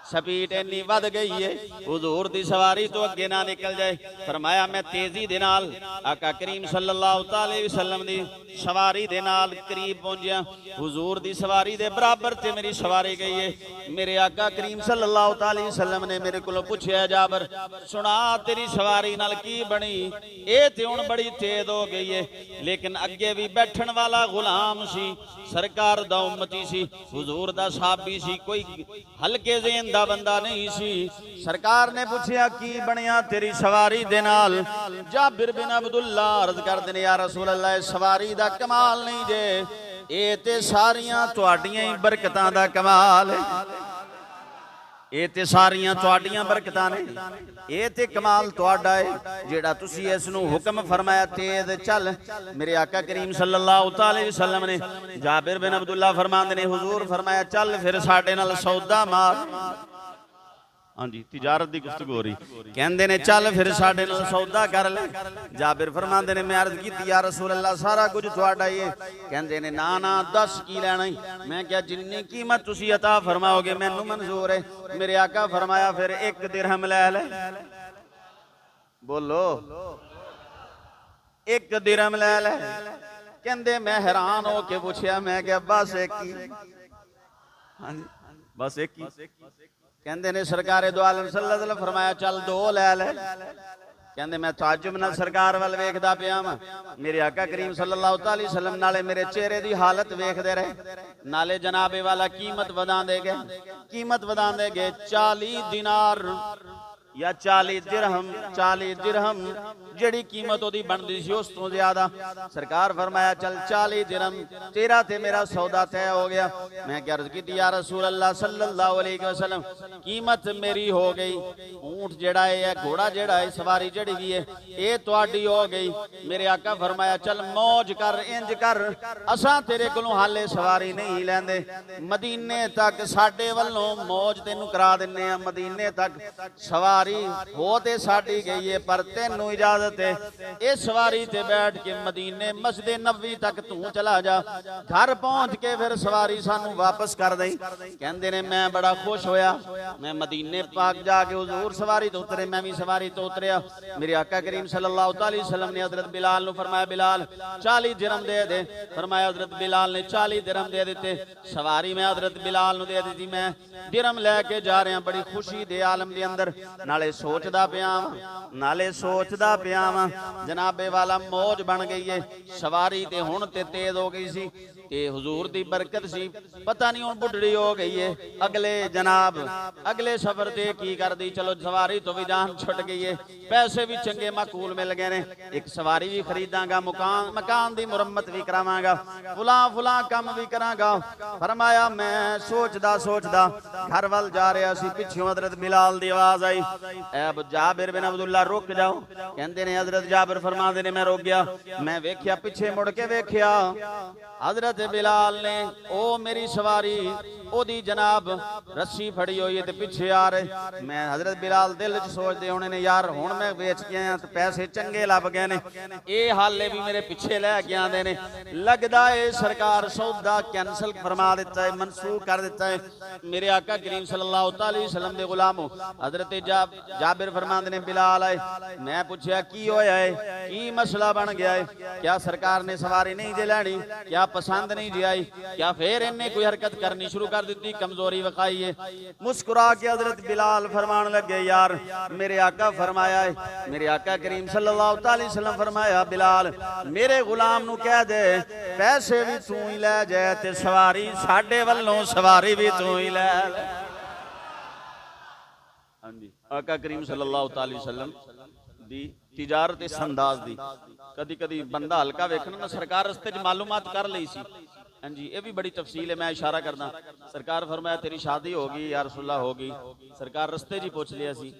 स्पीड इन्नी वध गई है हुजूर दी सवारी तो अगे ना निकल जाए। फरमाया मैं तेजी दे नाल आका करीम सल्लल्लाहु अलैहि वसल्लम दी सवारी दे नाल करीब पहुंचया। हुजूर दी सवारी दे बराबर ते मेरी सवारी गई है। मेरे आका करीम सल्लल्लाहु अलैहि वसल्लम ने मेरे को पूछया जाबर सुना तेरी सवारी नाल की बनी, ए ते हुण बड़ी तेज हो गई है, लेकिन अगे भी बैठन वाला गुलाम सी, सरकार दा उम्मती सी, हुजूर दा साहबी सी, कोई हल्के ज़हन दा बंदा नहीं सी। सरकार ने पूछया की बनिया तेरी सवारी दे नाल। जाबिर बिन अब्दुल्ला अर्ज करदे ने या रसूल अल्लाह सवारी दा कमाल नहीं जे, ए ते सारियां तुहाडियां ही बरकतां दा कमाल है। ये ते सारियां तुहाडियां बरकतां ने, ये ते कमाल तुहाडा है जेड़ा तुसी इस नू हुक्म फरमाया तेज चल। मेरे आका करीम सल्लल्लाहु अलैहि वसल्लम ने जाबिर बिन अब्दुल्ला फरमांदे ने हुजूर फरमाया चल फिर साडे नाल सौदा मार। हाँ जी तिजारत की गुफ्तगू हो रही। कहते ने चल फिर साडे नाल सौदा कर ले। जाबिर फरमांदे ने मैं अर्ज की या रसूल अल्लाह सारा कुछ तुहाडा ही है। कहते ने ना ना दस की लेना ही। मैं क्या जिन्नी कीमत तुसी अता फरमाओगे मैनू मंजूर है। मेरे आका फरमाया फिर एक दिरहम लै ले। बोलो एक दिरहम लै ले। कहते मैं हैरान हो के पूछया मैं क्या बस एक ही। हाँ जी बस एक ही। कहते ने सरकार दो आलम सल्लल्लाहु अलैहि वसल्लम फरमाया चल दो लै ले। कहते मैं ताजुब नाल सरकार वाल वेखदा पिया वां। मेरे आका करीम सल्लल्लाहु अलैहि वसल्लम नाले मेरे चेहरे दी हालत वेखदे रहे, नाले जनाबे वाला कीमत वधांदे गए। कीमत वधांदे गए 40 दिनार या 40 दिरहम। 40 दिरहम जड़ी कीमत ओदी बनदी सी उस तो ज्यादा। सरकार फरमाया चल 40 दिरहम तेरा ते मेरा सौदा तय हो गया। मैं क्या अर्ज की या रसूल अल्लाह सल्लल्लाहु अलैहि वसल्लम कीमत मेरी हो गई। ऊंट जेड़ा है घोड़ा जेड़ा है सवारी जड़ी भी है ये तुहाडी हो गई। मेरे आका फरमाया चल मौज कर इंज कर असां तेरे कोलों हाले सवारी नहीं लैंदे, मदीने तक साडे वल्लों मौज तेनू करा दिन्ने आ। मदीने तक सवारी हो ते साडी गई है पर तेनू इजाजत है इस सवारी ते बैठ के मदीने मस्जिद नबवी तक तू चला जा। घर पहुंच के फिर सवारी सानू वापस कर दई। कहंदे ने मैं बड़ा खुश होया। मैं मदीने पाक जाके हुजूर सवारी तो उतरे, मैं भी सवारी तो उतरिया। मेरे आका करीम सल्लल्लाहु अलैहि वसल्लम ने हजरत बिलाल नू फरमाया बिलाल 40 दिरहम दे दे। फरमाया हजरत बिलाल ने 40 दिरहम दे दिते। सवारी मैं हजरत बिलाल नू दे दी। मैं दिरहम लैके जा रहा बड़ी खुशी दे आलम दे अंदर, नाले सोचदा पिया नाले सोचदा पिया वां जनाबे वाला मौज बन गई है। सवारी ते हुण ते तेज हो गई सी ते हुजूर दी बरकत सी। पता नहीं हुण बुढ़ड़ी हो गई है। अगले जनाब अगले सफर ते की कर दी, चलो सवारी तो भी जान छुट गई है, पैसे भी चंगे माकूल मिल गए ने, एक सवारी भी खरीदांगा, मकान दी मुरम्मत भी करावांगा, फुला काम भी करांगा। फरमाया मैं सोचदा सोचदा घर वल जा रहा सी, पिछों हजरत बिलाल दी आवाज आई ऐ जाबिर बिन अब्दुल्ला रुक जाओ। कहंदे ने हजरत जाबिर फरमांदे ने मैं रुक गया। मैं वेख्या पिछे मुड़ के वेख्या हजरत बिलाल ने ओ मेरी सवारी ओदी जनाब रस्सी फड़ी हुई है ते पिछे आ रहे। मैं हजरत बिलाल दिल च सोचते होने ने यार हुण मैं बेच के आया तो पैसे चंगे लभ गए ने, ये हाले भी मेरे पिछे लैके आंदे ने। लगदा है सरकार सौदा कैंसल फरमा दिता है, मनसूख कर दिता है। मेरे आका करीम सल्लल्लाहु अलैहि वसल्लम दे गुलामो हजरत जाबिर फरमांदे ने बिलाल आए। मैं पूछया की की होया है, की मसला बन गया है, क्या सरकार ने सवारी नहीं जे लैनी, क्या पसंद नहीं जी आई, क्या फिर इन्हें कोई हरकत करनी शुरू कर दी, कमजोरी विखाई है। मुस्कुरा के हजरत बिलाल फरमान लगे, यार मेरे आका फरमाया है, मेरे आका करीम सल्लल्लाहु अलैहि वसल्लम फरमाया, बिलाल मेरे गुलाम नू कह दे पैसे भी तू ही लै जाए ते सवारी साडे वल्लों सवारी भी तू ही लै। हाँ जी, आका करीम सल्लल्लाहु अलैहि वसल्लम दी तिजारत इस अंदाज दी। कदी कदी बंदा हल्का वेखना ना, सरकार रस्ते च मालूमात कर ली सी। हाँ जी, ये भी बड़ी तफसील है, मैं इशारा करना। सरकार फरमाया तेरी शादी होगी या रसूला होगी, सरकार रस्ते च पूछ लिया सी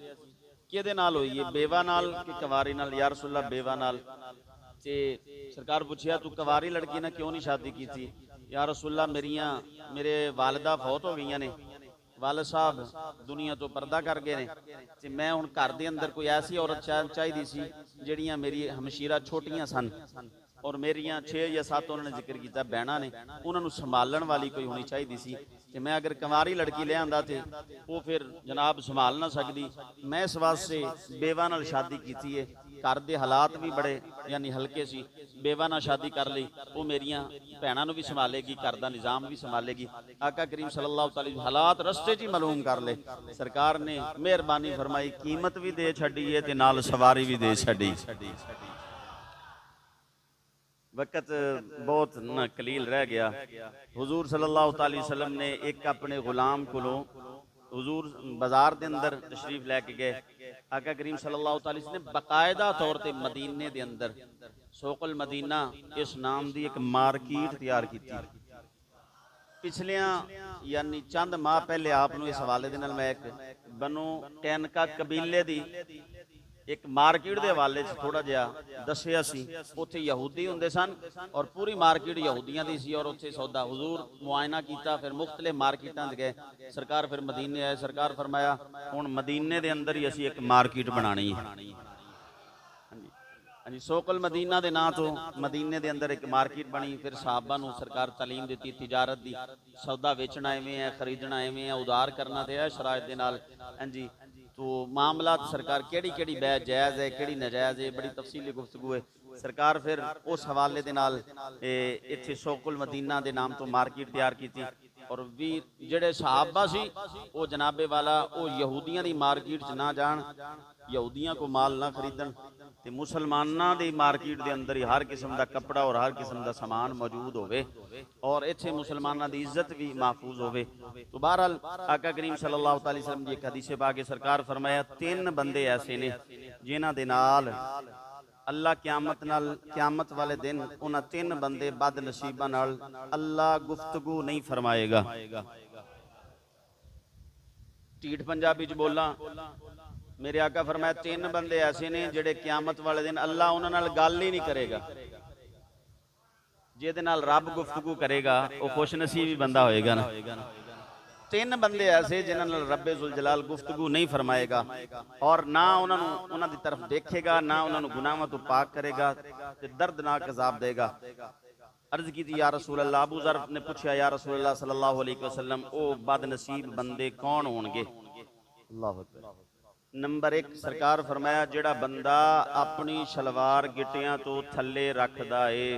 किहदे नाल होई है, बेवा नाल कि कवारी नाल, या रसूला बेवा नाल। ते सरकार पूछिया तू कवारी लड़की ने क्यों नहीं शादी की थी, या रसूला मेरे वालिदा फौत हो गई ने, वालिद साहब दुनिया तो पर्दा कर गए ने, ते मैं हुण घर दे अंदर कोई ऐसी औरत चाहिदी सी जिहड़ियां मेरी हमशीरा छोटियां सन, और मेरियां 6 या 7 उन्होंने जिक्र किया बहना ने, उन्होंने संभालन वाली कोई होनी चाहिए सी। कि मैं अगर कंवारी लड़की ले आंदा थे वो फिर जनाब संभाल ना सकती, मैं इस वास्ते बेवा नाल शादी की है। घर के हालात भी बड़े यानी हल्के सी, बेवा नाल शादी कर ली, वो मेरिया भैनों भी संभालेगी, घर का निज़ाम भी संभालेगी। आका करीम सल्लल्लाहु अलैहि वसल्लम हालात रस्ते च ही मालूम कर ले, सरकार ने मेहरबानी फरमाई, कीमत भी दे छड़ी है ते नाल सवारी भी दे छड़ी। वक़्त बहुत न कलील रह गया। हुजूर सल्लल्लाहु अलैहि वसल्लम ने एक अपने गुलाम को हुजूर बाजार के अंदर तशरीफ लैके गए। आका करीम सल्लल्लाहु अलैहि वसल्लम ने बाकायदा तौर पर मदीने के अंदर सोकल मदीना इस नाम की एक मार्केट तैयार की। पिछलिया यानी चंद माह पहले आपको इस हवाले दे नाल मैं एक बनो कैनका कबीले की एक मार्केट के हवाले थोड़ा जहा दसिया सी। उत्थे यहूदी हुंदे सन और पूरी मार्केट यहूदियों की सी, और उत्थे सौदा हुजूर मुआयना किया, फिर मुख्तलिफ मार्केटां गए। सरकार फिर मदीने आए, सरकार फरमाया हुण मदीने के अंदर ही असी एक मार्केट बनानी है। हाँ जी, सोकल मदीना के नाम तो मदीने के अंदर एक मार्केट बनी। फिर साहबा नूं सरकार तालीम दी तिजारत की, सौदा वेचना इवें है, खरीदना इवें है, उधार करना तो है शरायत के नाल। हाँ जी, तो मामला सरकार केड़ी केड़ी बै जायज़ है केड़ी नजायज़ है, बड़ी तफसीली गुफ्तगू है। सरकार फिर उस हवाले दे नाल इत्थे सोकुल मदीना के नाम तो मार्केट तैयार की, और भी जेड़े सहाबा सी वो जनाबे वाला वो यहूदियों की मार्केट च ना जान, यहूदियों को माल ना खरीदन, ते मुसलमाना की मार्केट के अंदर ही हर किस्म का कपड़ा और हर किस्म का समान मौजूद होवे, और इत्थे मुसलमाना की इज्जत भी महफूज होवे। तो बहरहाल आका करीम सल्लल्लाहु अलैहि वसल्लम की एक हदीस पाक सरकार फरमाया 3 बंदे ऐसे ने जिन्हां दे नाल अल्लाह क्यामत वाले दिन उन्हां 3 बंदे बद नसीबा नाल अल्लाह गुफ्तगू नहीं फरमाएगा। ढीठ पंजाबी च बोला, मेरे आका फरमाया 3 बंदे ऐसे ने जिहड़े क्यामत वाले दिन अल्लाह उन्हां नाल गल ही नहीं करेगा। जिहदे नाल रब गुफ्तगू करेगा वो खुश नसीबी बंदा होएगा ना। 3 बंदे ऐसे जिन्हां नाल रब्बे जुल जलाल गुफ्तगू नहीं फरमाएगा, और ना उन्हां दी तरफ देखेगा, ना उन्हां गुनाहों तो पाक करेगा, ते दर्दनाक अजाब देगा। अर्ज की थी या रसूल अल्लाह, अबू ज़र ने पूछा या रसूल अल्लाह सल्लल्लाहु अलैहि वसल्लम ओ बदनसीब बंदे कौन होंगे? अल्लाहु अकबर। नंबर 1 सरकार फरमाया जिहड़ा बंदा अपनी शलवार गिटियां तो थले रखदा है,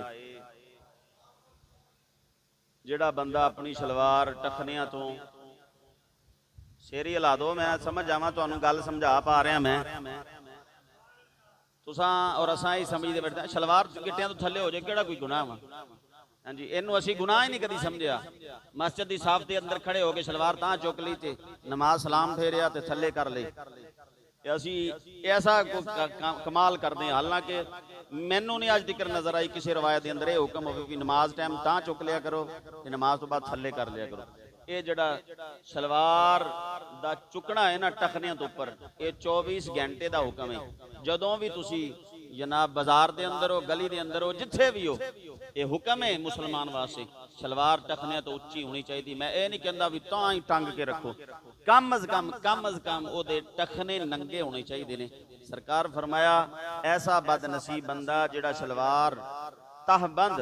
जिहड़ा बंदा अपनी शलवार टखनियां तो शेर ही हिला दो, मैं समझ जावा तुहानू गल समझा पा रहा मैं, तुसां और असां ही समझते बैठे शलवार गिटियां तो थले हो जाए किहड़ा कोई गुनाह वा। हाँ जी, इनू असी गुनाह ही नहीं कदी समझिया। मस्जिद की साफ के अंदर खड़े होकर शलवार तां चुक ली ते नमाज सलाम फेरिया ते थले कर ली, असी ऐसा कमाल करते हैं। हालांकि मैनू नहीं अज तक नजर आई किसी रवायत के अंदर यह हुक्म हो कि नमाज टाइम तां चुक लिया करो ते नमाज तो बाद थले कर लिया करो। ये जड़ा शलवार दा चुकना है ना टखनियां तो उपर, ये 24 घंटे का हुक्म है। जदों भी तुसी जनाब बाजार के अंदर हो, गली के अंदर हो, जिथे भी हो, ये हुक्म है मुसलमान वास्ते शलवार टखनियां तो उच्ची होनी चाहिए। मैं ये नहीं कहता भी तां ही टंग के रखो, कम अज कम ओदे टखने नंगे होने चाहिए ने। सरकार फरमाया ऐसा बदनसीब बंदा जिहड़ा शलवार तहबंद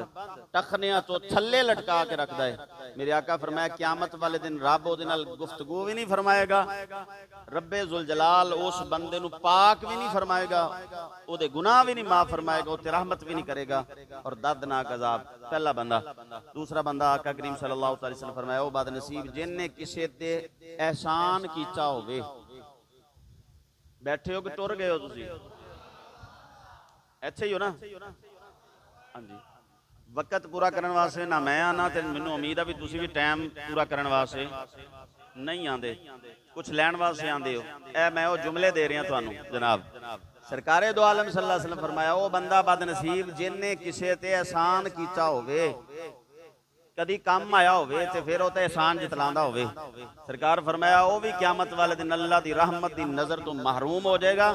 टखनिया तो थले लटका के रखता है। मेरे आका फरमाया क़यामत वाले दिन रब उहदे नाल गुफ्तगू भी नहीं फरमाएगा, रब्बे जुल जलाल उस बंदे नू पाक भी नहीं फरमाएगा, उहदे गुनाह भी नहीं माफ फरमाएगा, उते रहमत भी नहीं करेगा और दर्दनाक अजाब। पहला बंदा। दूसरा बंदा आका करीम सल्लल्लाहु अलैहि वसल्लम फरमाया ओ बदनसीब जिन्ने किसे ते एहसान कीता होवे। बैठे हो कि टुर गए हो तुसीं? ਇੱਥੇ ਹੀ ਹੋ ਨਾ? ਹਾਂਜੀ, वक्त पूरा करने वास्ते ना मैं आना ते मैनूं उम्मीद है भी तुसीं भी टाइम पूरा करने वास्ते नहीं आंदे, कुछ लैण वास्ते आंदे हो। ए मैं वो जुमले दे रहा तुहानूं जनाब। सरकारे दो आलम सल्लल्लाहु अलैहि वसल्लम फरमाया वो बंदा बदनसीब जिन्ने किसे ते एहसान कीता होवे, कदी कम आया होवे ते फिर वो ते एहसान जतलांदा होवे। सरकार फरमाया वो भी क़यामत वाले दिन अल्लाह दी रहमत दी नज़र तो महरूम हो जाएगा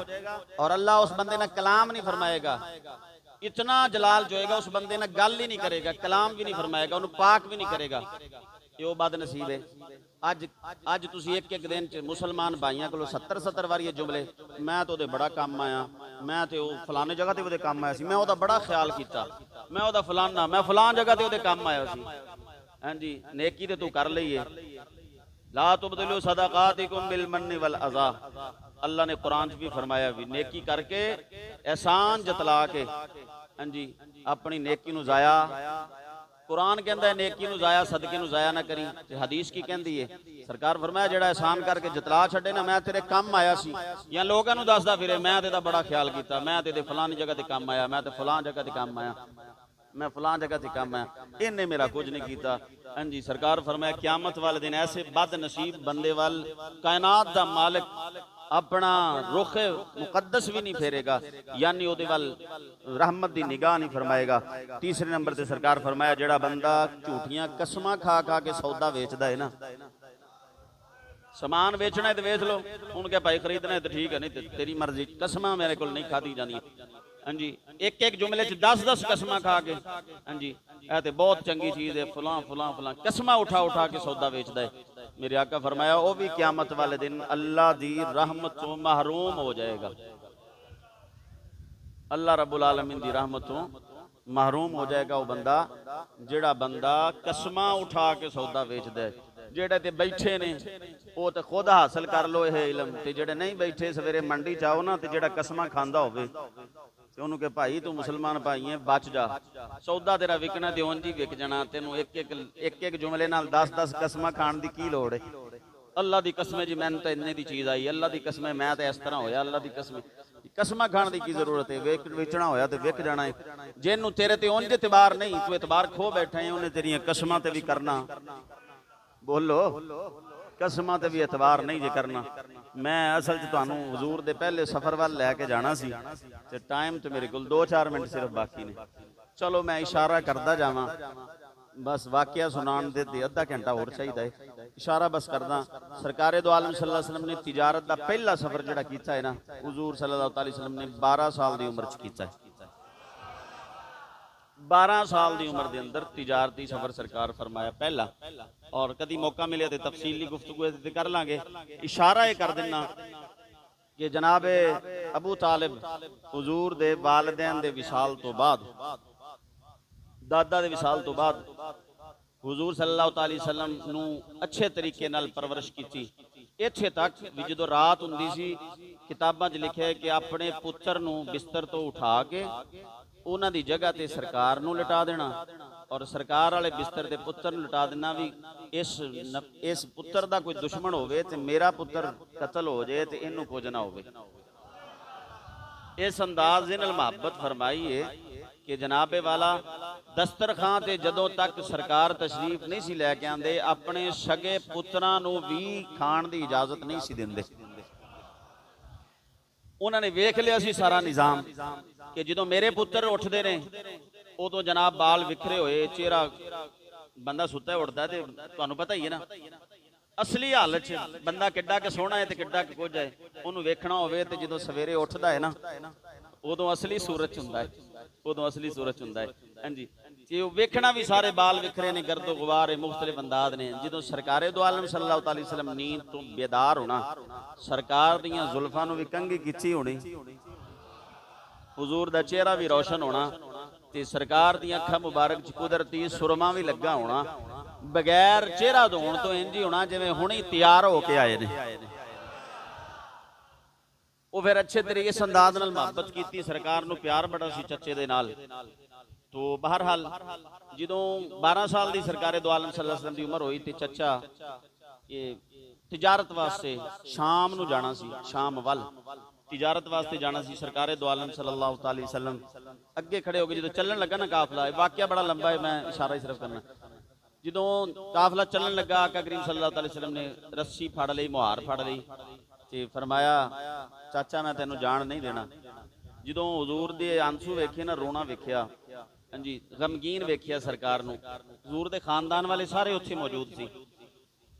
और अल्लाह उस बंदे ने कलाम नहीं फरमाएगा। इतना जलाल जो है उस बंदे ने गल ही नहीं करेगा, कलाम भी नहीं फरमाएगा, उन्हें पाक भी नहीं करेगा। ये बदनसीब है। अज अज तुसीं एक एक दिन च मुसलमान भाइयों को 70 वारी जुमले मैं तो बड़ा काम आया, मैं तो फलाने जगह ते वो काम आया सी, मैं वो बड़ा ख्याल किया, मैं वो फलाना, मैं फलान जगह ते वो काम आया सी। हाँ जी, नेकी तो तू कर लीए। ला तुबदिलू सदकातिकुम बिल मन्नि वल अज़ा। अल्लाह ने कुरान भी फरमाया भी नेकी करके एहसान जतला के, हाँ जी, अपनी नेकी नू जाया। कुरान कहता है नेकी नू जाया सदके नू जाया ना करी। हदीस की कहती है सरकार फरमाया जेड़ा एहसान करके जतला छड़े ना, मैं तेरे काम आया सी या लोगों नू दसदा फिरे मैं तेरा बड़ा ख्याल किया, मैं तेरे फलानी जगह ते काम आया, मैं तो फलान जगह ते काम आया, मैं फलान जगह से काम आया, इन्हें मेरा कुछ नहीं किया। हाँ जी, सरकार फरमाया क़यामत वाले दिन ऐसे बदनसीब बंदे वाल कायनात दा मालिक अपना रुख मुकद्दस भी नहीं फेरेगा, यानी ओदे वाल रहमत दी निगाह नहीं फरमाएगा। तीसरे नंबर से सरकार फरमाया जेड़ा बंदा झूठियां कसमां खा खा के सौदा वेचदा है ना, समान बेचना है तो वेच लो, उनके भाई खरीदना है तो ठीक है, नहीं तो तेरी मर्जी, कसमां मेरे को नहीं खाधी जानी। हाँ जी, एक एक जुमले च 10-10 कसमां खा के, हाँ जी, यह तो बहुत चंगी चीज़ है, फलां फलां फलां कसमां उठा उठा के सौदा बेचता है। मेरे आका फरमाया वो भी क़यामत वाले दिन अल्लाह दी रहमत तो महरूम हो जाएगा, अल्लाह रब्बुल आलमीन दी रहमत तो महरूम हो जाएगा। वो बंदा जेड़ा बंदा कसमां उठा के सौदा बेचता है। जेड़े ते बैठे ने वो तो खुद हासिल कर लो यह इलम, ते जेड़े नहीं बैठे सवेरे मंडी जाओ ना, तो जेड़ा कसमां खांदा होवे ते उन्होंने कहे भाई तू मुसलमान भाई है बच जा, सौदा तेरा विकना ते उंज ही विक जाना, तेनों एक एक जुमले नाल 10-10 कसमां खाण दी की लोड़ है। अल्लाह दी कसम जी मैंने तो इन्ने दी चीज़ आई, अल्लाह दी कसम मैं तो इस तरह होया, अल्लाह दी कसम कसमां खाण दी की जरूरत है, वेचना होया तो विक जाना है। जिन्हों तेरे ते उंज एतबार नहीं, तू एतबार खो बैठा है, उन्हें तेरियां कसमां ते भी करना, बोलो कसमां ते भी एतबार नहीं जे करना। मैं असल च तुहानूं हुजूर दे पहले सफर वाल लैके जाना सी ते टाइम तो मेरे को 2-4 मिनट सिर्फ बाकी ने, चलो मैं इशारा करदा जावां, बस वाकया सुनाण दे अद्धा घंटा होर चाहिए, इशारा बस करदा। सरकारे दो आलम सल्लल्लाहु अलैहि वसल्लम ने तिजारत दा पहला सफर जिहड़ा कीता है ना, हुजूर सल्लल्लाहु अलैहि वसल्लम ने 12 साल दी उम्र च कीता है। 12 साल की उम्र के अंदर तिजारती सफर सरकार फरमाया पहला, और कभी मौका मिले तो तफसीली गुफ्तगू कर लांगे। इशारा ये कर देना कि जनाब अबू तालिब हुजूर दे वालिदैन दे विसाल तो बाद, दादा दे विसाल तो बाद हुजूर सल्लल्लाहु अलैहि वसल्लम नू अच्छे तरीके नाल परवरिश की, इत्थे तक भी जो रात हुंदी सी किताबां च लिखिया कि अपने पुत्र नू बिस्तर तो उठा के उन्हां दी जगह ते सरकार नू लिटा देना, और सरकार वाले बिस्तर ते पुत्र नू लिटा देना भी इस पुत्र दा कोई दुश्मन होवे ते मेरा पुत्र कतल हो जाए तो इनू कुछ ना होवे। इस अंदाज दे नाल मुहब्बत फरमाई है कि जनाबे वाला दस्तरखां ते जदों तक सरकार तशरीफ नहीं सी लैके आंदे अपने सगे पुत्रां नू भी खाण दी इजाजत नहीं सी दिंदे। उन्होंने वेख लिया सी सारा निजाम कि जो मेरे पुत्र उठते ने उदों जनाब बाल विखरे हुए, चेहरा बंदा सुता उठता है, तो पता ही है ना असली हालत च बंदा किड्डा के सोहना है तो किड्डा के कुछ है, उन्होंने वेखना होवे तो जो सवेरे उठता है ना उदों असली सूरत हुंदा है, उदों असली सूरत हुंदा है। हाँ जी, जो वेखना भी सारे बाल विखरे ने, गर्दो गुबार है, मुख्तलिफ अंदाज ने। जो सरकारे दो आलम सल्लल्लाहु अलैहि वसल्लम नींद तो बेदार होना, सरकार दियां जुल्फां नूं भी कंघी खिंची होनी, हुजूर दा चेहरा भी रोशन होना, ਤੇ ਸਰਕਾਰ ਦੀਆਂ ਅੱਖਾਂ ਮੁਬਾਰਕ 'ਚ ਕੁਦਰਤੀ ਸੁਰਮਾ ਵੀ ਲੱਗਾ ਹੋਣਾ, ਬਗੈਰ ਚਿਹਰਾ ਧੋਣ ਤੋਂ ਇੰਜ ਹੀ ਹੋਣਾ ਜਿਵੇਂ ਹੁਣੇ ਤਿਆਰ ਹੋ ਕੇ ਆਏ ਨੇ। ਉਹ ਫਿਰ ਅੱਛੇ ਤਰੀਕੇ ਇਸ ਅੰਦਾਜ਼ ਨਾਲ ਮੁਹੱਬਤ ਕੀਤੀ, ਸਰਕਾਰ ਨੂੰ ਪਿਆਰ ਬੜਾ ਸੀ ਚੱਚੇ ਦੇ ਨਾਲ। ਤੋ ਬਹਰਹਾਲ ਜਦੋਂ 12 ਸਾਲ ਦੀ ਸਰਕਾਰੇ ਦੋ ਆਲਮ ਸੱਲੱਲਾਹੁ ਅਲੈहि ਵਸੱਲਮ ਦੀ ਉਮਰ ਹੋਈ ਤੇ ਚੱਚਾ ਇਹ ਤਿਜਾਰਤ ਵਾਸਤੇ ਸ਼ਾਮ ਨੂੰ ਜਾਣਾ ਸੀ, ਸ਼ਾਮ ਵੱਲ ਤਿਜਾਰਤ ਵਾਸਤੇ ਜਾਣਾ ਸੀ। ਸਰਕਾਰੇ ਦੋ ਆਲਮ ਸੱਲੱਲਾਹੁ ਅਲੈहि ਵਸੱਲਮ ਅੱਗੇ ਖੜੇ ਹੋ ਗਏ। ਜਦੋਂ ਚੱਲਣ ਲੱਗਾ ਨਾ ਕਾਫਲਾ, ਵਾਕਿਆ ਬੜਾ ਲੰਬਾ ਹੈ, ਮੈਂ ਇਸ਼ਾਰਾ ਹੀ ਸਿਰਫ ਕਰਨਾ। ਜਦੋਂ ਕਾਫਲਾ ਚੱਲਣ ਲੱਗਾ, ਆਕਾ ਕਰੀਮ ਸੱਲੱਲਾਹੁ ਅਲੈहि ਵਸੱਲਮ ਨੇ ਰੱਸੀ ਫੜ ਲਈ, ਮੁਹਾਰ ਫੜ ਲਈ ਤੇ ਫਰਮਾਇਆ ਚਾਚਾ ਮੈਂ ਤੈਨੂੰ ਜਾਣ ਨਹੀਂ ਦੇਣਾ। ਜਦੋਂ ਹਜ਼ੂਰ ਦੇ ਆਂਸੂ ਵੇਖੇ ਨਾ, ਰੋਣਾ ਵੇਖਿਆ, ਹਾਂਜੀ ਗਮਗੀਨ ਵੇਖਿਆ ਸਰਕਾਰ ਨੂੰ, ਹਜ਼ੂਰ ਦੇ ਖਾਨਦਾਨ ਵਾਲੇ ਸਾਰੇ ਉੱਥੇ ਮੌਜੂਦ ਸੀ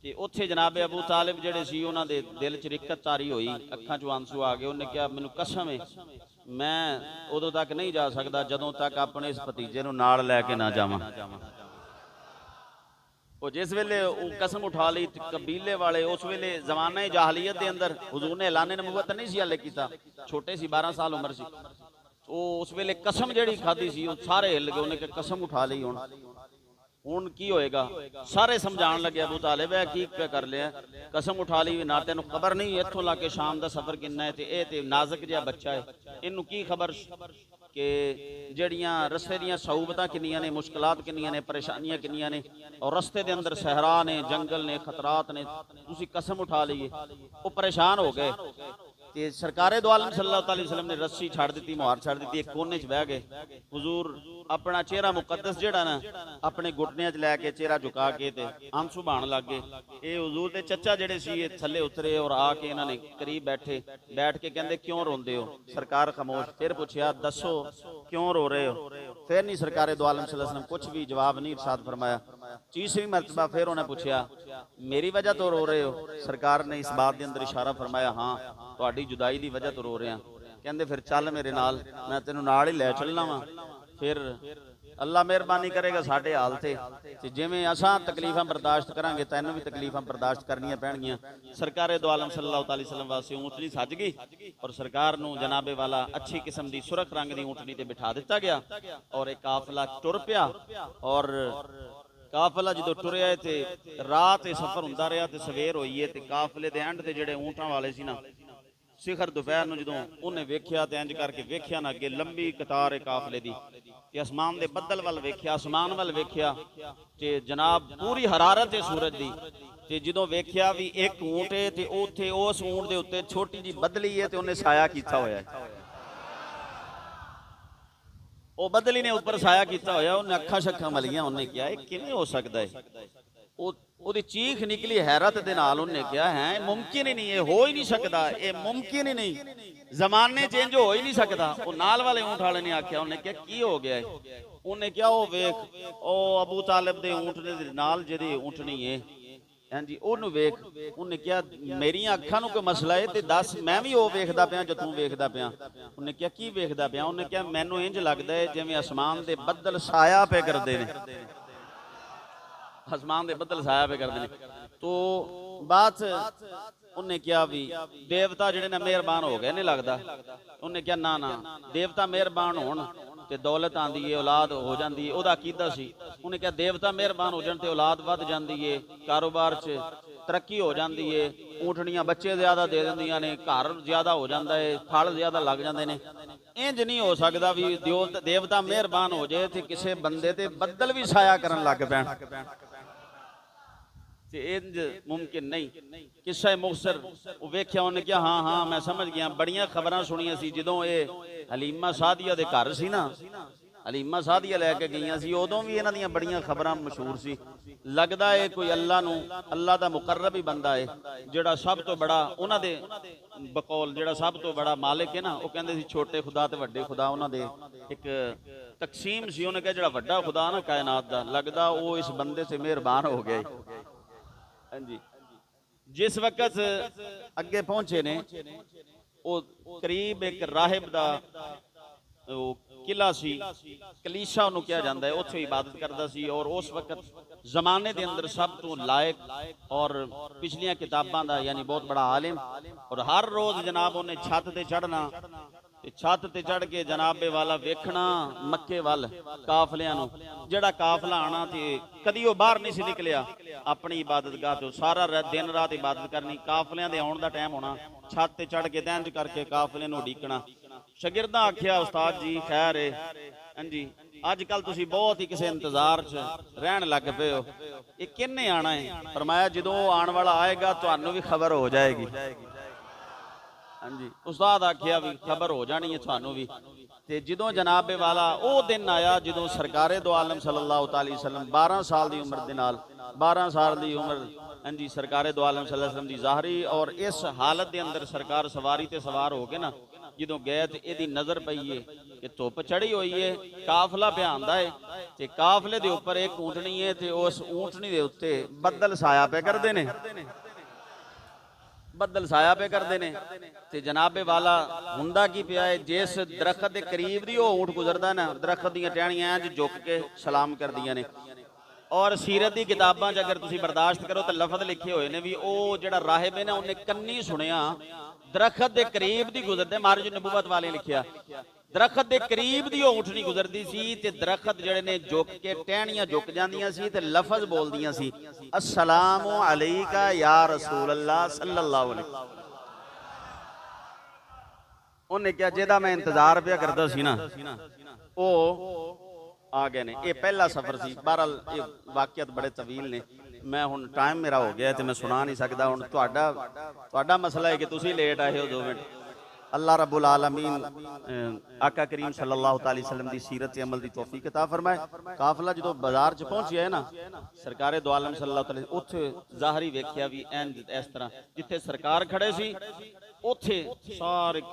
ਤੇ ਉੱਥੇ ਜਨਾਬ ਅਬੂ ਤਾਲਿਬ ਜਿਹੜੇ ਸੀ ਉਹਨਾਂ ਦੇ ਦਿਲ 'ਚ ਰਿਕਤ ਤਾਰੀ ਹੋਈ, ਅੱਖਾਂ 'ਚੋਂ ਆਂਸੂ ਆ ਗਏ। ਉਹਨੇ ਕਿਹਾ ਮੈਨੂੰ ਕਸਮ ਹੈ ਮੈਂ ਉਦੋਂ ਤੱਕ ਨਹੀਂ ਜਾ ਸਕਦਾ ਜਦੋਂ ਤੱਕ ਆਪਣੇ ਇਸ ਭਤੀਜੇ ਨੂੰ ਨਾਲ ਲੈ ਕੇ ਨਾ ਜਾਵਾਂ। ਉਹ ਜਿਸ ਵੇਲੇ ਉਹ ਕਸਮ ਉਠਾ ਲਈ ਕਬੀਲੇ ਵਾਲੇ, ਉਸ ਵੇਲੇ ਜ਼ਮਾਨੇ ਜਾਹਲੀਅਤ ਦੇ ਅੰਦਰ ਹਜ਼ੂਰ ਨੇ ਐਲਾਨ ਨਬੂਵਤ ਨਹੀਂ ਸੀ ਹਾਲੇ ਕੀਤਾ, ਛੋਟੇ ਸੀ, 12 ਸਾਲ ਉਮਰ ਸੀ। ਉਹ ਉਸ ਵੇਲੇ ਕਸਮ ਜਿਹੜੀ ਖਾਧੀ ਸੀ ਉਹ ਸਾਰੇ ਹਿੱਲ ਗਏ। ਉਹਨੇ ਕਿ ਕਸਮ ਉਠਾ ਲਈ, ਹੁਣ ਕੀ ਹੋਏਗਾ? ਸਾਰੇ ਸਮਝਾਉਣ ਲੱਗੇ ਅਬੂ ਤਾਲਿਬ ਹੈ ਕੀ ਕਰ ਲਿਆ, ਕਸਮ ਉਠਾ ਲਈ ਨਾ, ਤੈਨੂੰ ਖਬਰ ਨਹੀਂ ਇੱਥੋਂ ਲਾ ਕੇ ਸ਼ਾਮ ਦਾ ਸਫ਼ਰ ਕਿੰਨਾ ਹੈ, ਤੇ ਇਹ ਤੇ ਨਾਜ਼ੁਕ ਜਿਹਾ ਬੱਚਾ ਹੈ, ਇਹਨੂੰ ਕੀ ਖਬਰ ਕਿ ਜਿਹੜੀਆਂ ਰਸਤੇ ਦੀਆਂ ਸਹੂਬਤਾਂ ਕਿੰਨੀਆਂ ਨੇ, ਮੁਸ਼ਕਲਾਤ ਕਿੰਨੀਆਂ ਨੇ, ਪਰੇਸ਼ਾਨੀਆਂ ਕਿੰਨੀਆਂ ਨੇ, ਔਰ ਰਸਤੇ ਦੇ ਅੰਦਰ ਸਹਿਰਾ ਨੇ, ਜੰਗਲ ਨੇ, ਖਤਰਾਤ ਨੇ, ਤੁਸੀਂ ਕਸਮ ਉਠਾ ਲਈਏ। ਉਹ ਪਰੇਸ਼ਾਨ ਹੋ ਗਏ ਤੇ ਸਰਕਾਰੇ ਦੋ ਆਲਮ ਸੱਲੱਲਾਹੁ ਅਲੈहि ਵਸੱਲਮ ਨੇ ਰੱਸੀ ਛੱਡ ਦਿੱਤੀ, ਮੁਹਾਰ ਛੱਡ ਦਿੱਤੀ, ਇੱਕ ਕੋਨੇ 'ਚ ਬਹਿ ਗਏ। ਹੁਜ਼ੂਰ ਆਪਣਾ ਚਿਹਰਾ ਮੁਕੱਦਸ ਜਿਹੜਾ ਨਾ ਆਪਣੇ ਘੁਟਨਿਆਂ 'ਚ ਲੈ ਕੇ ਚਿਹਰਾ ਝੁਕਾ ਕੇ ਤੇ ਆਂਸੂ ਬਹਾਣ ਲੱਗ ਗਏ। ਇਹ ਹੁਜ਼ੂਰ ਦੇ ਚੱਚਾ ਜਿਹੜੇ ਸੀ ਇਹ ਥੱਲੇ ਉਤਰੇ ਔਰ ਆ ਕੇ ਇਹਨਾਂ ਨੇ ਕਰੀਬ ਬੈਠੇ, ਬੈਠ ਕੇ ਕਹਿੰਦੇ ਕਿਉਂ ਰੋਂਦੇ ਹੋ? ਸਰਕਾਰ ਖਾਮੋਸ਼। ਫਿਰ ਪੁੱਛਿਆ ਦੱਸੋ ਕਿਉਂ ਰੋ ਰਹੇ ਹੋ? ਫਿਰ ਨਹੀਂ ਸਰਕਾਰੇ ਦੋ ਆਲਮ ਸੱਲੱਲਾਹੁ ਅਲੈहि ਵਸੱਲਮ ਕੁਛ ਵੀ ਜਵਾਬ ਨਹੀਂ ਇਰਸ਼ਾਦ ਫਰਮਾਇਆ। ਤੀਸਰੀ ਮਰਤਬਾ ਫਿਰ ਉਹਨੇ ਪੁੱਛਿਆ ਮੇਰੀ ਵਜ੍ਹਾ ਤੋਂ ਰੋ ਰਹੇ ਹੋ? ਸਰਕਾਰ ਨੇ ਇਸ ਬਾਤ ਦੇ ਅੰਦਰ ਇਸ਼ਾਰਾ ਫਰਮਾਇਆ ਹਾਂ ਤੁਹਾਡੀ जुदाई की वजह तो रो रहे हैं। कहते फिर चल मेरे नाल, मैं तेनों नाल ही लै चलना वा, फिर अल्लाह मेहरबानी करेगा साडे हाल ते जिवें असां तकलीफां बर्दाश्त करांगे तैनूं भी तकलीफां बर्दाश्त करनियां पैणगियां। सरकारे दो आलम सल्लल्लाहु अलैहि वसल्लम वास्ते ऊँटनी सज गई और सरकार नूं जनाबे वाला अच्छी किस्म की सुरख रंग की ऊँटनी ते बिठा दिता गया और एक काफिला टुर पिया। और काफिला जो टुरिया ते रात सफर हुंदा रहा ते सवेर होई है ते काफिले दे एंड ते जिहड़े ऊँटां वाले सी ना शिखर दोपहर में जो उन्हें वेख्या तो इंज करके वेख्या ना अगे लंबी कतार है काफिले की, आसमान के बदल वाल वेख्या, आसमान वाल वेख्या ते जनाब पूरी हरारत है सूरज की। ते जो वेख्या भी एक ऊँट है ते उत्थे उस ऊँट के उत्ते छोटी जी बदली है ते उन्हें साया किया होया है, वो बदली ने ऊपर साया किया होया, उन्हें अखा शक्खा मलियां, उन्हें कहा किवें हो सकता है? ਉਹਦੀ ਚੀਖ ਨਿਕਲੀ हैरत ਦੇ ਨਾਲ। ਉਹਨੇ ਕਿਹਾ ਹੈ ਮੁਮਕਿਨ ਹੀ ਨਹੀਂ, ਇਹ ਹੋ ਹੀ ਨਹੀਂ ਸਕਦਾ, ਇਹ ਮੁਮਕਿਨ ਹੀ ਨਹੀਂ, ਜ਼ਮਾਨੇ ਚੇਂਜ ਹੋ ਹੀ ਨਹੀਂ ਸਕਦਾ। ਉਹ ਨਾਲ ਵਾਲੇ ਊਂਠ ਵਾਲੇ ਨੇ ਆਖਿਆ, ਉਹਨੇ ਕਿਹਾ ਕੀ ਹੋ ਗਿਆ? ਉਹਨੇ ਕਿਹਾ ਉਹ ਵੇਖ ਉਹ ਅਬੂ ਤਾਲਿਬ ਦੇ ਊਂਠ ਦੇ ਨਾਲ ਜਿਹੜੀ ਊਂਠਣੀ ਹੈ ਹਾਂਜੀ ਉਹਨੂੰ ਵੇਖ। ਉਹਨੇ ਕਿਹਾ ਮੇਰੀਆਂ ਅੱਖਾਂ ਨੂੰ ਕੋਈ ਮਸਲਾ ਹੈ ਤੇ ਦੱਸ ਮੈਂ ਵੀ ਉਹ ਵੇਖਦਾ ਪਿਆ ਜੋ ਤੂੰ ਵੇਖਦਾ ਪਿਆ। ਉਹਨੇ ਕਿਹਾ ਕੀ ਵੇਖਦਾ ਪਿਆ? ਉਹਨੇ ਕਿਹਾ ਮੈਨੂੰ ਇੰਜ ਲੱਗਦਾ ਹੈ ਜਿਵੇਂ ਅਸਮਾਨ ਦੇ ਬੱਦਲ ਸਾਇਆ ਪੇ ਕਰਦੇ ਨੇ, आसमान के बदल साया पे करते हैं। तो बात उन्हें क्या भी देवता जिहड़े ने मेहरबान हो गए नहीं लगता। उन्हें क्या ना ना देवता मेहरबान होण ते दौलत आंदी है, औलाद हो जाती है, उहदा अकीदा सी। उन्हें क्या देवता मेहरबान हो जाण ते औलाद वध जाती है, कारोबार च तरक्की हो जाती है, ऊँटनियां बच्चे ज्यादा दे दिंदियां ने, घर ज्यादा हो जाता है, फल ज्यादा लग जाते हैं। इंज नहीं हो सकता भी देवता मेहरबान हो जाए तो किसी बंदे ते बदल भी साया करन लग पैण, इंज मुमकिन नहीं। किस्सा मुखसर वेख्या, उन्हें क्या हाँ हाँ मैं समझ गया। बड़ियां खबरां सुनिया सी जदों ये हलीमा सादिया दे घर सी ना, हलीमा सादिया लैके गईयां सी, उदों भी इन्हां दियां बड़ियां खबरां मशहूर सी। लगदा है कोई अल्लाह दा मुकर्रब ही बंदा है जिहड़ा सब तो बड़ा उन्हां दे बकौल जिहड़ा सब तो बड़ा मालिक है ना, वो कहंदे सी छोटे खुदा ते वड्डे खुदा उन्हां दे एक तकसीम सी। उन्हें कहा जिहड़ा वड्डा खुदा ना कायनात दा, लगदा वो इस बंदे से मेहरबान हो गया। हाँ जी, जिस वक्त अगे पहुंचे ने वो करीब एक राहिब दा किला सी, कलीसा उन्होंने कहा जाता है, उत्थे इबादत करता सी। और उस वक्त जमाने के अंदर सब तो लायक और पिछलियां किताबां दा यानी बहुत बड़ा आलिम, और हर रोज जनाब उन्हें छत ते चढ़ना ਤੇ ਛੱਤ ਤੇ ਚੜ ਕੇ ਜਨਾਬੇ ਵਾਲਾ ਵੇਖਣਾ ਮੱਕੇ ਵੱਲ ਕਾਫਲਿਆਂ ਨੂੰ। ਜਿਹੜਾ ਕਾਫਲਾ ਆਣਾ ਤੇ ਕਦੀ ਉਹ ਬਾਹਰ ਨਹੀਂ ਸੀ ਨਿਕਲਿਆ ਆਪਣੀ ਇਬਾਦਤਗਾਹ ਤੋਂ, ਸਾਰਾ ਦਿਨ ਰਾਤ ਇਬਾਦਤ ਕਰਨੀ। ਕਾਫਲਿਆਂ ਦੇ ਆਉਣ ਦਾ ਟਾਈਮ ਹੋਣਾ, ਛੱਤ ਤੇ ਚੜ ਕੇ ਦਹਿੰਜ ਕਰਕੇ ਕਾਫਲੇ ਨੂੰ ਉਡੀਕਣਾ। ਸ਼ਾਗਿਰਦਾਂ ਆਖਿਆ ਉਸਤਾਦ ਜੀ ਖੈਰ ਹੈ, ਹਾਂਜੀ ਅੱਜ ਕੱਲ ਤੁਸੀਂ ਬਹੁਤ ਹੀ ਕਿਸੇ ਇੰਤਜ਼ਾਰ 'ਚ ਰਹਿਣ ਲੱਗ ਪਏ ਹੋ, ਇਹ ਕਿੰਨੇ ਆਣਾ ਹੈ? ਫਰਮਾਇਆ ਜਦੋਂ ਉਹ ਆਉਣ ਵਾਲਾ ਆਏਗਾ ਤੁਹਾਨੂੰ ਵੀ ਖਬਰ ਹੋ ਜਾਏਗੀ। ਹਾਂਜੀ ਉਸਤਾਦ ਆਖਿਆ ਵੀ ਖਬਰ ਹੋ ਜਾਣੀ ਹੈ ਤੁਹਾਨੂੰ ਵੀ। ਤੇ ਜਦੋਂ ਜਨਾਬੇ ਵਾਲਾ ਉਹ ਦਿਨ ਆਇਆ ਜਦੋਂ ਸਰਕਾਰੇ ਦੋ ਆਲਮ ਸੱਲੱਲਾਹੁ ਤਆਲਾ अलैहि वसल्लम 12 ਸਾਲ ਦੀ ਉਮਰ ਦੇ ਨਾਲ, 12 ਸਾਲ ਦੀ ਉਮਰ, ਹਾਂਜੀ ਸਰਕਾਰੇ ਦੋ ਆਲਮ सल्लल्लाहु अलैहि वसल्लम ਦੀ ਜ਼ਾਹਰੀ। ਔਰ ਇਸ ਹਾਲਤ ਦੇ ਅੰਦਰ ਸਰਕਾਰ ਸਵਾਰੀ ਤੇ ਸਵਾਰ ਹੋ ਕੇ ਨਾ ਜਦੋਂ ਗਏ ਤੇ ਇਹਦੀ ਨਜ਼ਰ ਪਈ ਏ ਕਿ ਧੁੱਪ ਚੜੀ ਹੋਈ ਏ, ਕਾਫਲਾ ਪਿਆ ਆਂਦਾ ਏ ਤੇ ਕਾਫਲੇ ਦੇ ਉੱਪਰ ਇੱਕ ਊਂਟਣੀ ਏ ਤੇ ਉਸ ਊਂਟਣੀ ਦੇ ਉੱਤੇ ਬੱਦਲ ਸਾਇਆ ਪਏ ਕਰਦੇ ਨੇ, ਬੱਦਲ ਸਾਇਆ ਪੇ ਕਰਦੇ ਨੇ। ਤੇ ਜਨਾਬੇ ਵਾਲਾ ਹੁੰਦਾ ਕੀ ਪਿਆ ਹੈ, ਜਿਸ ਦਰਖਤ ਦੇ ਕਰੀਬ ਦੀ ਉਹ ਊਂਟ ਗੁਜ਼ਰਦਾ ਨਾ, ਦਰਖਤ ਦੀਆਂ ਟਹਿਣੀਆਂ ਇੰਜ ਝੁਕ ਕੇ ਸਲਾਮ ਕਰਦੀਆਂ ਨੇ। ਔਰ ਸੀਰਤ ਦੀ ਕਿਤਾਬਾਂ 'ਚ ਅਗਰ ਤੁਸੀਂ ਬਰਦਾਸ਼ਤ ਕਰੋ ਤਾਂ ਲਫ਼ਜ਼ ਲਿਖੇ ਹੋਏ ਨੇ ਵੀ ਉਹ ਜਿਹੜਾ ਰਾਹਿਬ ਹੈ ਨਾ ਉਹਨੇ ਕੰਨੀ ਸੁਣਿਆ ਦਰਖਤ ਦੇ ਕਰੀਬ ਦੀ ਗੁਜ਼ਰਦੇ, ਮਾਰਜ ਨਬੂਵਤ ਵਾਲੇ ਲਿਖਿਆ ਦਰਖਤ ਦੇ ਕਰੀਬ ਦੀ ਉਹ ਊਂਟਣੀ ਗੁਜ਼ਰਦੀ ਸੀ ਤੇ ਦਰਖਤ ਜਿਹੜੇ ਨੇ ਝੁਕ ਕੇ ਟਹਿਣੀਆਂ ਝੁਕ ਜਾਂਦੀਆਂ ਸੀ ਤੇ ਲਫ਼ਜ਼ ਬੋਲਦੀਆਂ ਸੀ, अस्सलामु अलैका या रसूल अल्लाह सल्लल्लाहु अलैहि वसल्लम। ਉਹਨੇ ਕਿਹਾ ਜਿਹਦਾ ਮੈਂ ਇੰਤਜ਼ਾਰ ਪਿਆ ਕਰਦਾ ਸੀ ਨਾ ਉਹ ਆ ਗਏ ਨੇ। ਇਹ ਪਹਿਲਾ ਸਫ਼ਰ ਸੀ। ਬਹਰਹਾਲ ਇਹ ਵਾਕਿਆਤ ਬੜੇ ਤਵੀਲ ਨੇ, ਮੈਂ ਹੁਣ ਟਾਈਮ ਮੇਰਾ ਹੋ ਗਿਆ ਤੇ ਮੈਂ ਸੁਣਾ ਨਹੀਂ ਸਕਦਾ। ਹੁਣ ਤੁਹਾਡਾ ਮਸਲਾ ਹੈ ਕਿ ਤੁਸੀਂ ਲੇਟ ਆਏ ਹੋ 2 ਮਿੰਟ। अल्लाह रब्बुल आलमीन आका करीम सल्लल्लाहु अलैहि वसल्लम दी सीरत अमल दी तौफीक अता फरमाए। काफिला जो बाजार च पहुंचिया है ना सरकारे दो आलम सल्लल्लाहु अलैहि वसल्लम, उत्थे ज़ाहरी वेख्या भी इंज इस तरह जिथे सरकार खड़े सी उत्थे सारे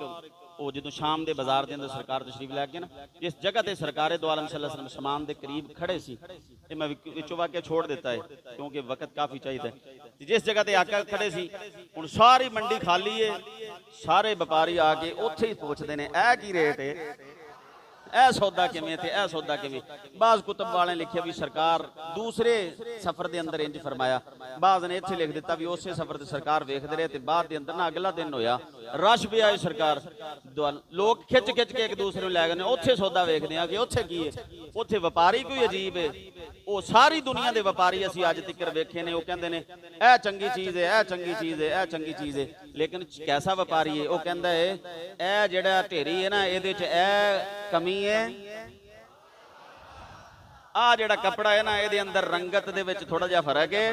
ਉਹ ਜਦੋਂ ਸ਼ਾਮ ਦੇ ਬਾਜ਼ਾਰ ਦੇ ਅੰਦਰ ਸਰਕਾਰ ਤਸ਼ਰੀਫ ਲੈ ਕੇ ਨਾ ਜਿਸ ਜਗ੍ਹਾ ਤੇ ਸਰਕਾਰੇ ਦੋ ਆਲਮ ਸੱਲੱਲਾਹੁ अलैहि वसल्लम ਸਮਾਨ ਦੇ ਕਰੀਬ ਖੜੇ ਸੀ, ਤੇ ਮੈਂ ਵਿੱਚੋਂ ਵਾਕਿਆ ਛੋੜ ਦਿੱਤਾ ਹੈ ਕਿਉਂਕਿ ਵਕਤ ਕਾਫੀ ਚਾਹੀਦਾ ਹੈ। ਤੇ ਜਿਸ ਜਗ੍ਹਾ ਤੇ ਆਕਾ ਖੜੇ ਸੀ ਹੁਣ ਸਾਰੀ ਮੰਡੀ ਖਾਲੀ ਹੈ, ਸਾਰੇ ਵਪਾਰੀ ਆ ਕੇ ਉੱਥੇ ਹੀ ਪੁੱਛਦੇ ਨੇ ਇਹ ਕੀ ਰੇਟ ਹੈ, ਇਹ ਸੌਦਾ ਕਿਵੇਂ ਤੇ ਇਹ ਸੌਦਾ ਕਿਵੇਂ। ਬਾਜ਼ ਕੁਤਬ ਵਾਲਿਆਂ ਲਿਖਿਆ ਵੀ ਸਰਕਾਰ ਦੂਸਰੇ ਸਫ਼ਰ ਦੇ ਅੰਦਰ ਇੰਜ ਫਰਮਾਇਆ, ਬਾਜ਼ ਨੇ ਇੱਥੇ ਲਿਖ ਦਿੱਤਾ ਵੀ ਉਸੇ ਸਫ਼ਰ ਤੇ ਸਰਕਾਰ ਵੇਖਦੇ ਰਹੇ ਤੇ ਬਾਅਦ ਦੇ ਅੰਦਰ ਨਾ ਅਗਲਾ ਦਿਨ ਹੋਇਆ ਰਸ਼ ਵੀ ਆਏ, ਸਰਕਾਰ ਲੋਕ ਖਿੱਚ ਕੇ ਇੱਕ ਦੂਸਰੇ ਨੂੰ ਲੈ ਗਏ ਨੇ ਉੱਥੇ ਸੌਦਾ ਵੇਖਦੇ ਆ ਕਿ ਉੱਥੇ ਕੀ ਹੈ। ਉੱਥੇ ਵਪਾਰੀ ਕੋਈ ਅਜੀਬ ਹੈ, ਉਹ ਸਾਰੀ ਦੁਨੀਆ ਦੇ ਵਪਾਰੀ ਅਸੀਂ ਅੱਜ ਤੱਕ ਵੇਖੇ ਨੇ, ਉਹ ਕਹਿੰਦੇ ਨੇ ਇਹ ਚੰਗੀ ਚੀਜ਼ ਹੈ, ਇਹ ਚੰਗੀ ਚੀਜ਼ ਹੈ, ਇਹ ਚੰਗੀ ਚੀਜ਼ ਹੈ। ਲੇਕਿਨ ਕੈਸਾ ਵਪਾਰੀ ਹੈ, ਉਹ ਕਹਿੰਦਾ ਹੈ ਇਹ ਜਿਹੜਾ ਢੇਰੀ ਹੈ ਨਾ ਇਹਦੇ 'ਚ ਇਹ ਕਮੀ ਹੈ, ਆ ਜਿਹੜਾ ਕਪੜਾ ਹੈ ਨਾ ਇਹਦੇ ਅੰਦਰ ਰੰਗਤ ਦੇ ਵਿੱਚ ਥੋੜਾ ਜਿਹਾ ਫਰਕ ਹੈ,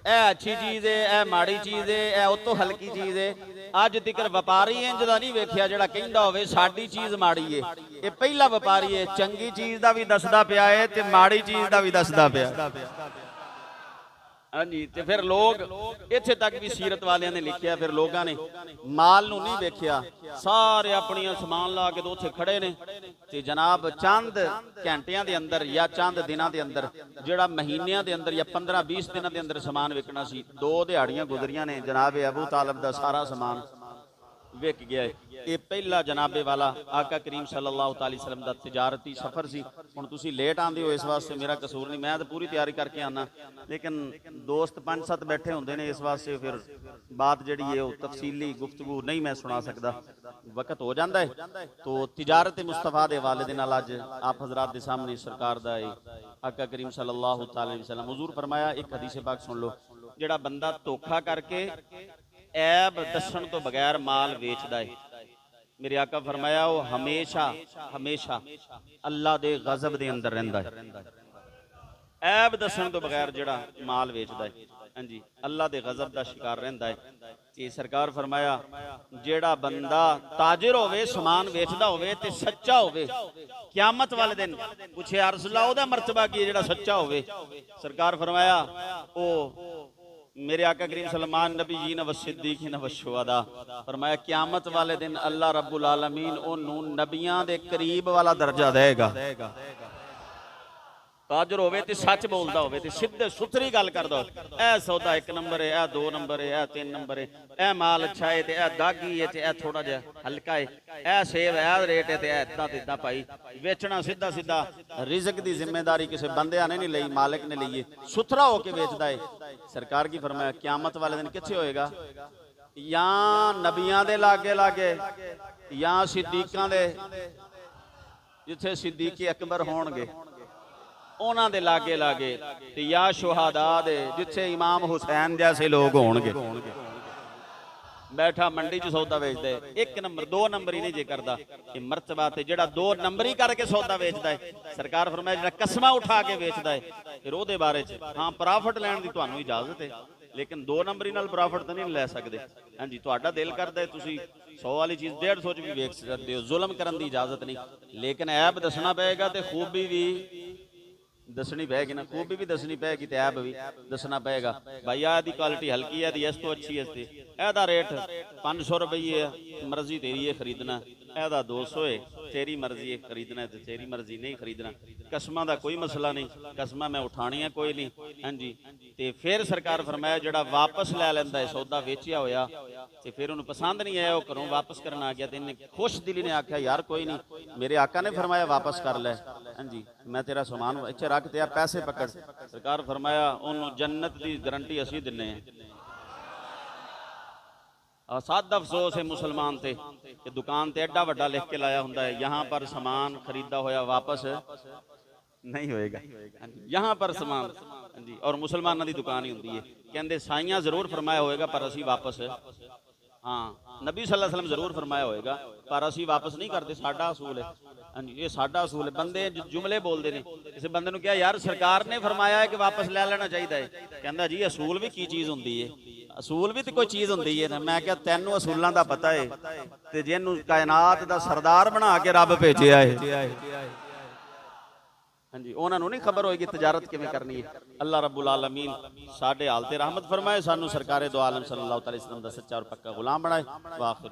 ਇਹ ਅੱਛੀ ਚੀਜ਼ ਹੈ, ਇਹ ਮਾੜੀ ਚੀਜ਼ ਹੈ, ਇਹ ਉਤੋਂ ਹਲਕੀ ਚੀਜ਼ ਹੈ। ਅੱਜ ਤੱਕ ਵਪਾਰੀ ਇੰਜ ਦਾ ਨਹੀਂ ਵੇਖਿਆ ਜਿਹੜਾ ਕਹਿੰਦਾ ਹੋਵੇ ਸਾਡੀ ਚੀਜ਼ ਮਾੜੀ ਹੈ। ਇਹ ਪਹਿਲਾ ਵਪਾਰੀ ਹੈ, ਚੰਗੀ ਚੀਜ਼ ਦਾ ਵੀ ਦੱਸਦਾ ਪਿਆ ਹੈ ਤੇ ਮਾੜੀ ਚੀਜ਼ ਦਾ ਵੀ ਦੱਸਦਾ ਪਿਆ। ਹਾਂਜੀ ਤੇ ਫਿਰ ਲੋਕ ਇੱਥੇ ਤੱਕ ਵੀ ਸੀਰਤ ਵਾਲਿਆਂ ਨੇ ਲਿਖਿਆ ਫਿਰ ਲੋਕਾਂ ਨੇ ਮਾਲ ਨੂੰ ਨਹੀਂ ਵੇਖਿਆ, ਸਾਰੇ ਆਪਣੀਆਂ ਸਮਾਨ ਲਾ ਕੇ ਉੱਥੇ ਖੜੇ ਨੇ ਤੇ ਜਨਾਬ ਚੰਦ ਘੰਟਿਆਂ ਦੇ ਅੰਦਰ ਜਾਂ ਚੰਦ ਦਿਨਾਂ ਦੇ ਅੰਦਰ ਜਿਹੜਾ ਮਹੀਨਿਆਂ ਦੇ ਅੰਦਰ ਜਾਂ 15-20 ਦਿਨਾਂ ਦੇ ਅੰਦਰ ਸਮਾਨ ਵਿਕਣਾ ਸੀ, 2 ਦਿਹਾੜੀਆਂ ਗੁਜ਼ਰੀਆਂ ਨੇ ਜਨਾਬ ਅਬੂ ਤਾਲਿਬ ਦਾ ਸਾਰਾ ਸਮਾਨ ਵਿਕ ਗਿਆ ਹੈ। ਇਹ ਪਹਿਲਾ ਜਨਾਬੇ ਵਾਲਾ ਆਕਾ ਕਰੀਮ ਸੱਲੱਲਾਹੁ अलैहि वसल्लम ਦਾ ਤਿਜਾਰਤੀ ਸਫ਼ਰ ਸੀ। ਹੁਣ ਤੁਸੀਂ ਲੇਟ ਆਉਂਦੇ ਹੋ ਇਸ ਵਾਸਤੇ ਮੇਰਾ ਕਸੂਰ ਨਹੀਂ, ਮੈਂ ਤਾਂ ਪੂਰੀ ਤਿਆਰੀ ਕਰਕੇ ਆਨਾ, ਲੇਕਿਨ ਦੋਸਤ 5-7 ਬੈਠੇ ਹੁੰਦੇ ਨੇ ਇਸ ਵਾਸਤੇ ਫਿਰ ਬਾਤ ਜਿਹੜੀ ਹੈ ਉਹ ਤਫਸੀਲੀ ਗੁਫ਼ਤਗੂ ਨਹੀਂ ਮੈਂ ਸੁਣਾ ਸਕਦਾ, ਵਕਤ ਹੋ ਜਾਂਦਾ ਹੈ। तो तिजारत मुस्तफ़ा के हवाले दे नाल अज आप हजरात के सामने सरकार दा आका करीम सल्लल्लाहु अलैहि वसल्लम हुजूर फरमाया, एक हदीस पाक सुन लो, जिहड़ा बंदा धोखा करके ऐब दस्सण तो बगैर माल वेचदा है, मेरे आका फरमाया वो हमेशा हमेशा अल्लाह दे गज़ब दे अंदर रहिंदा है। ऐब दस्सण तो बगैर जिहड़ा माल वेचदा है, हाँ जी, अल्लाह दे गज़ब दा शिकार रहिंदा है। ते सरकार फरमाया जिहड़ा बंदा ताजिर होवे, समान वेचदा होवे ते सच्चा होवे, क़यामत वाले दिन पूछे या रसूल अल्लाह ओहदा मर्तबा की जिहड़ा सच्चा होवे। सरकार फरमाया ओ मेरे आका करीम सलमान नबी जी न व सिद्दीकीन व शुहदा, फरमाया क़यामत वाले दिन अल्लाह रब्बुल आलमीन ओनू नबियां दे करीब वाला दर्जा देगा। ताजर होवे ते सच बोलदा होवे ते सीधे सुथरी गल करदा होवे, ए सौदा 1 नंबर है, ए 2 नंबर है, ए 3 नंबर है, ए माल अच्छा है ते ए दागी है ते ए थोड़ा जिहा हल्का है, ए सेब है ए रेट है ते ए इदां ते इदां भाई वेचना सीधा सीधा। रिज़्क दी जिम्मेदारी किसी बंदे ने नहीं लई, मालिक ने लई है, सुथरा होके बेचदा है। सरकार की फरमाया क़यामत वाले दिन कित्थे होएगा, ਜਾਂ ਨਬੀਆਂ ਦੇ ਲਾਗੇ ਲਾਗੇ ਜਾਂ ਸਿੱਦੀਕਾਂ ਦੇ, ਜਿੱਥੇ ਸਿੱਦੀਕ ਅਕਬਰ ਹੋਣਗੇ ਉਹਨਾਂ ਦੇ ਲਾਗੇ ਲਾਗੇ, ਤੇ ਜਾਂ ਸ਼ੁਹਾਦਾ ਦੇ ਜਿੱਥੇ ਇਮਾਮ ਹੁਸੈਨ ਜੈਸੇ ਲੋਕ ਹੋਣਗੇ। ਬੈਠਾ ਮੰਡੀ 'ਚ ਸੌਦਾ ਵੇਚਦਾ ਹੈ, 1 ਨੰਬਰ 2 ਨੰਬਰ ਹੀ ਨਹੀਂ ਜੇ ਕਰਦਾ। ਇਹ ਮਰਤਬਾ ਤੇ ਜਿਹੜਾ 2 ਨੰਬਰੀ ਕਰਕੇ ਸੌਦਾ ਵੇਚਦਾ ਹੈ, ਸਰਕਾਰ ਫਰਮਾਇਆ ਜਿਹੜਾ ਕਸਮਾਂ ਉਠਾ ਕੇ ਵੇਚਦਾ ਹੈ, ਫਿਰ ਉਹਦੇ ਬਾਰੇ 'ਚ ਹਾਂ ਪ੍ਰੋਫਿਟ ਲੈਣ ਦੀ ਤੁਹਾਨੂੰ ਇਜਾਜ਼ਤ ਹੈ, ਲੇਕਿਨ 2 ਨੰਬਰੀ ਨਾਲ ਪ੍ਰੋਫਿਟ ਤਾਂ ਨਹੀਂ ਲੈ ਸਕਦੇ। ਹਾਂਜੀ, ਤੁਹਾਡਾ ਦਿਲ ਕਰਦਾ ਹੈ ਤੁਸੀਂ 100 ਵਾਲੀ ਚੀਜ਼ 150 'ਚ ਵੀ ਵੇਚ ਸਕਦੇ ਹੋ, ਜ਼ੁਲਮ ਕਰਨ ਦੀ ਇਜਾਜ਼ਤ ਨਹੀਂ। ਲੇਕਿਨ ਐਬ ਦੱਸਣਾ ਪਏਗਾ ਤੇ ਖੂਬੀ ਵੀ ਦੱਸਣੀ ਪਏਗੀ ਨਾ, ਖੂਬੀ ਵੀ ਦੱਸਣੀ ਪਏਗੀ ਤੇ ਐਬ ਵੀ ਦੱਸਣਾ ਪਏਗਾ। ਭਾਈ ਆਹ ਦੀ ਕੁਆਲਿਟੀ ਹਲਕੀ ਹੈ, ਦੀ ਇਸ ਤੋਂ ਅੱਛੀ ਹੈ, ਤੇ ਇਹਦਾ ਰੇਟ 500 ਰੁਪਏ ਹੈ, ਮਰਜ਼ੀ ਤੇਰੀ ਹੈ ਖਰੀਦਣਾ, ਇਹਦਾ 200 ਹੈ, ਤੇਰੀ ਮਰਜ਼ੀ ਹੈ ਖਰੀਦਣਾ ਤੇ ਤੇਰੀ ਮਰਜ਼ੀ ਨਹੀਂ ਖਰੀਦਣਾ। ਕਸਮਾਂ ਦਾ ਕੋਈ ਮਸਲਾ ਨਹੀਂ, ਕਸਮਾਂ ਮੈਂ ਉਠਾਣੀਆਂ ਕੋਈ ਨਹੀਂ। ਹਾਂਜੀ, ਤੇ ਫਿਰ ਸਰਕਾਰ ਫਰਮਾਇਆ ਜਿਹੜਾ ਵਾਪਸ ਲੈ ਲੈਂਦਾ ਹੈ ਸੌਦਾ ਵੇਚਿਆ ਹੋਇਆ, ਤੇ ਫਿਰ ਉਹਨੂੰ ਪਸੰਦ ਨਹੀਂ ਆਇਆ, ਉਹ ਘਰੋਂ ਵਾਪਸ ਕਰਨ ਆ ਗਿਆ, ਤੇ ਇਹਨੇ ਖੁਸ਼ ਦਿਲੀ ਨੇ ਆਖਿਆ ਯਾਰ ਕੋਈ ਨਹੀਂ, ਮੇਰੇ ਆਕਾ ਨੇ ਫਰਮਾਇਆ ਵਾਪਸ ਕਰ ਲੈ, ਹਾਂਜੀ ਮੈਂ ਤੇਰਾ ਸਮਾਨ ਇੱਥੇ ਰੱਖ ਤੇ ਆ ਪੈਸੇ ਪਕੜ। ਸਰਕਾਰ ਫਰਮਾਇਆ ਉਹਨੂੰ ਜੰਨਤ ਦੀ ਗਰੰਟੀ ਅਸੀਂ ਦਿੰਨੇ ਆ। ਸਾਦ ਅਫਸੋਸ ਹੈ ਮੁਸਲਮਾਨ ਤੇ ਕਿ ਦੁਕਾਨ ਤੇ ਐਡਾ ਵੱਡਾ ਲਿਖ ਕੇ ਲਾਇਆ ਹੁੰਦਾ ਹੈ यहाँ पर सामान खरीदा होया वापस नहीं होएगा, यहाँ पर सामान। ਹਾਂਜੀ, ਔਰ ਮੁਸਲਮਾਨਾਂ ਦੀ ਦੁਕਾਨ ਹੀ ਹੁੰਦੀ ਹੈ, ਕਹਿੰਦੇ ਸਾਈਆਂ ਜ਼ਰੂਰ ਫਰਮਾਇਆ ਹੋਏਗਾ ਪਰ ਅਸੀਂ ਵਾਪਸ, ਹਾਂ ਨਬੀ ਸੱਲੱਲਾਹੁ ਅਲੈਹਿ ਵਸੱਲਮ ਜ਼ਰੂਰ ਫਰਮਾਇਆ ਹੋਏਗਾ ਪਰ ਅਸੀਂ ਵਾਪਸ ਨਹੀਂ ਕਰਦੇ, ਸਾਡਾ ਅਸੂਲ ਹੈ। ਹਾਂਜੀ, ਇਹ ਸਾਡਾ ਅਸੂਲ ਹੈ। ਬੰਦੇ ਜੁਮਲੇ ਬੋਲਦੇ ਨੇ, ਕਿਸੇ ਬੰਦੇ ਨੂੰ ਕਿਹਾ ਯਾਰ ਸਰਕਾਰ ਨੇ ਫਰਮਾਇਆ ਹੈ ਕਿ ਵਾਪਸ ਲੈ ਲੈਣਾ ਚਾਹੀਦਾ ਹੈ, ਕਹਿੰਦਾ ਜੀ ਅਸੂਲ ਵੀ ਕੀ ਚੀਜ਼ ਹੁੰਦੀ ਹੈ, ਅਸੂਲ ਵੀ ਤੇ ਕੋਈ ਚੀਜ਼ ਹੁੰਦੀ ਹੈ ਨਾ। ਮੈਂ ਕਿਹਾ ਤੈਨੂੰ ਅਸੂਲਾਂ ਦਾ ਪਤਾ ਹੈ, ਤੇ ਜਿਹਨੂੰ ਕਾਇਨਾਤ ਦਾ ਸਰਦਾਰ ਬਣਾ ਕੇ ਰੱਬ ਭੇਜਿਆ ਹੈ, ਹਾਂਜੀ ਉਹਨਾਂ ਨੂੰ ਨਹੀਂ ਖਬਰ ਹੋਏਗੀ ਤਜਾਰਤ ਕਿਵੇਂ ਕਰਨੀ ਹੈ। ਅੱਲਾਹ ਰੱਬੁਲ ਆਲਮੀਨ ਸਾਡੇ ਹਾਲ ਤੇ ਰਹਿਮਤ ਫਰਮਾਏ, ਸਾਨੂੰ ਸਰਕਾਰੇ ਦੋ ਆਲਮ ਸੱਲੱਲਾਹੁ ਅਲੈਹਿ ਵਸੱਲਮ ਦਾ ਸੱਚਾ ਔਰ ਪੱਕਾ ਗੁਲਾਮ ਬਣਾਏ। ਵਾਖਿਰ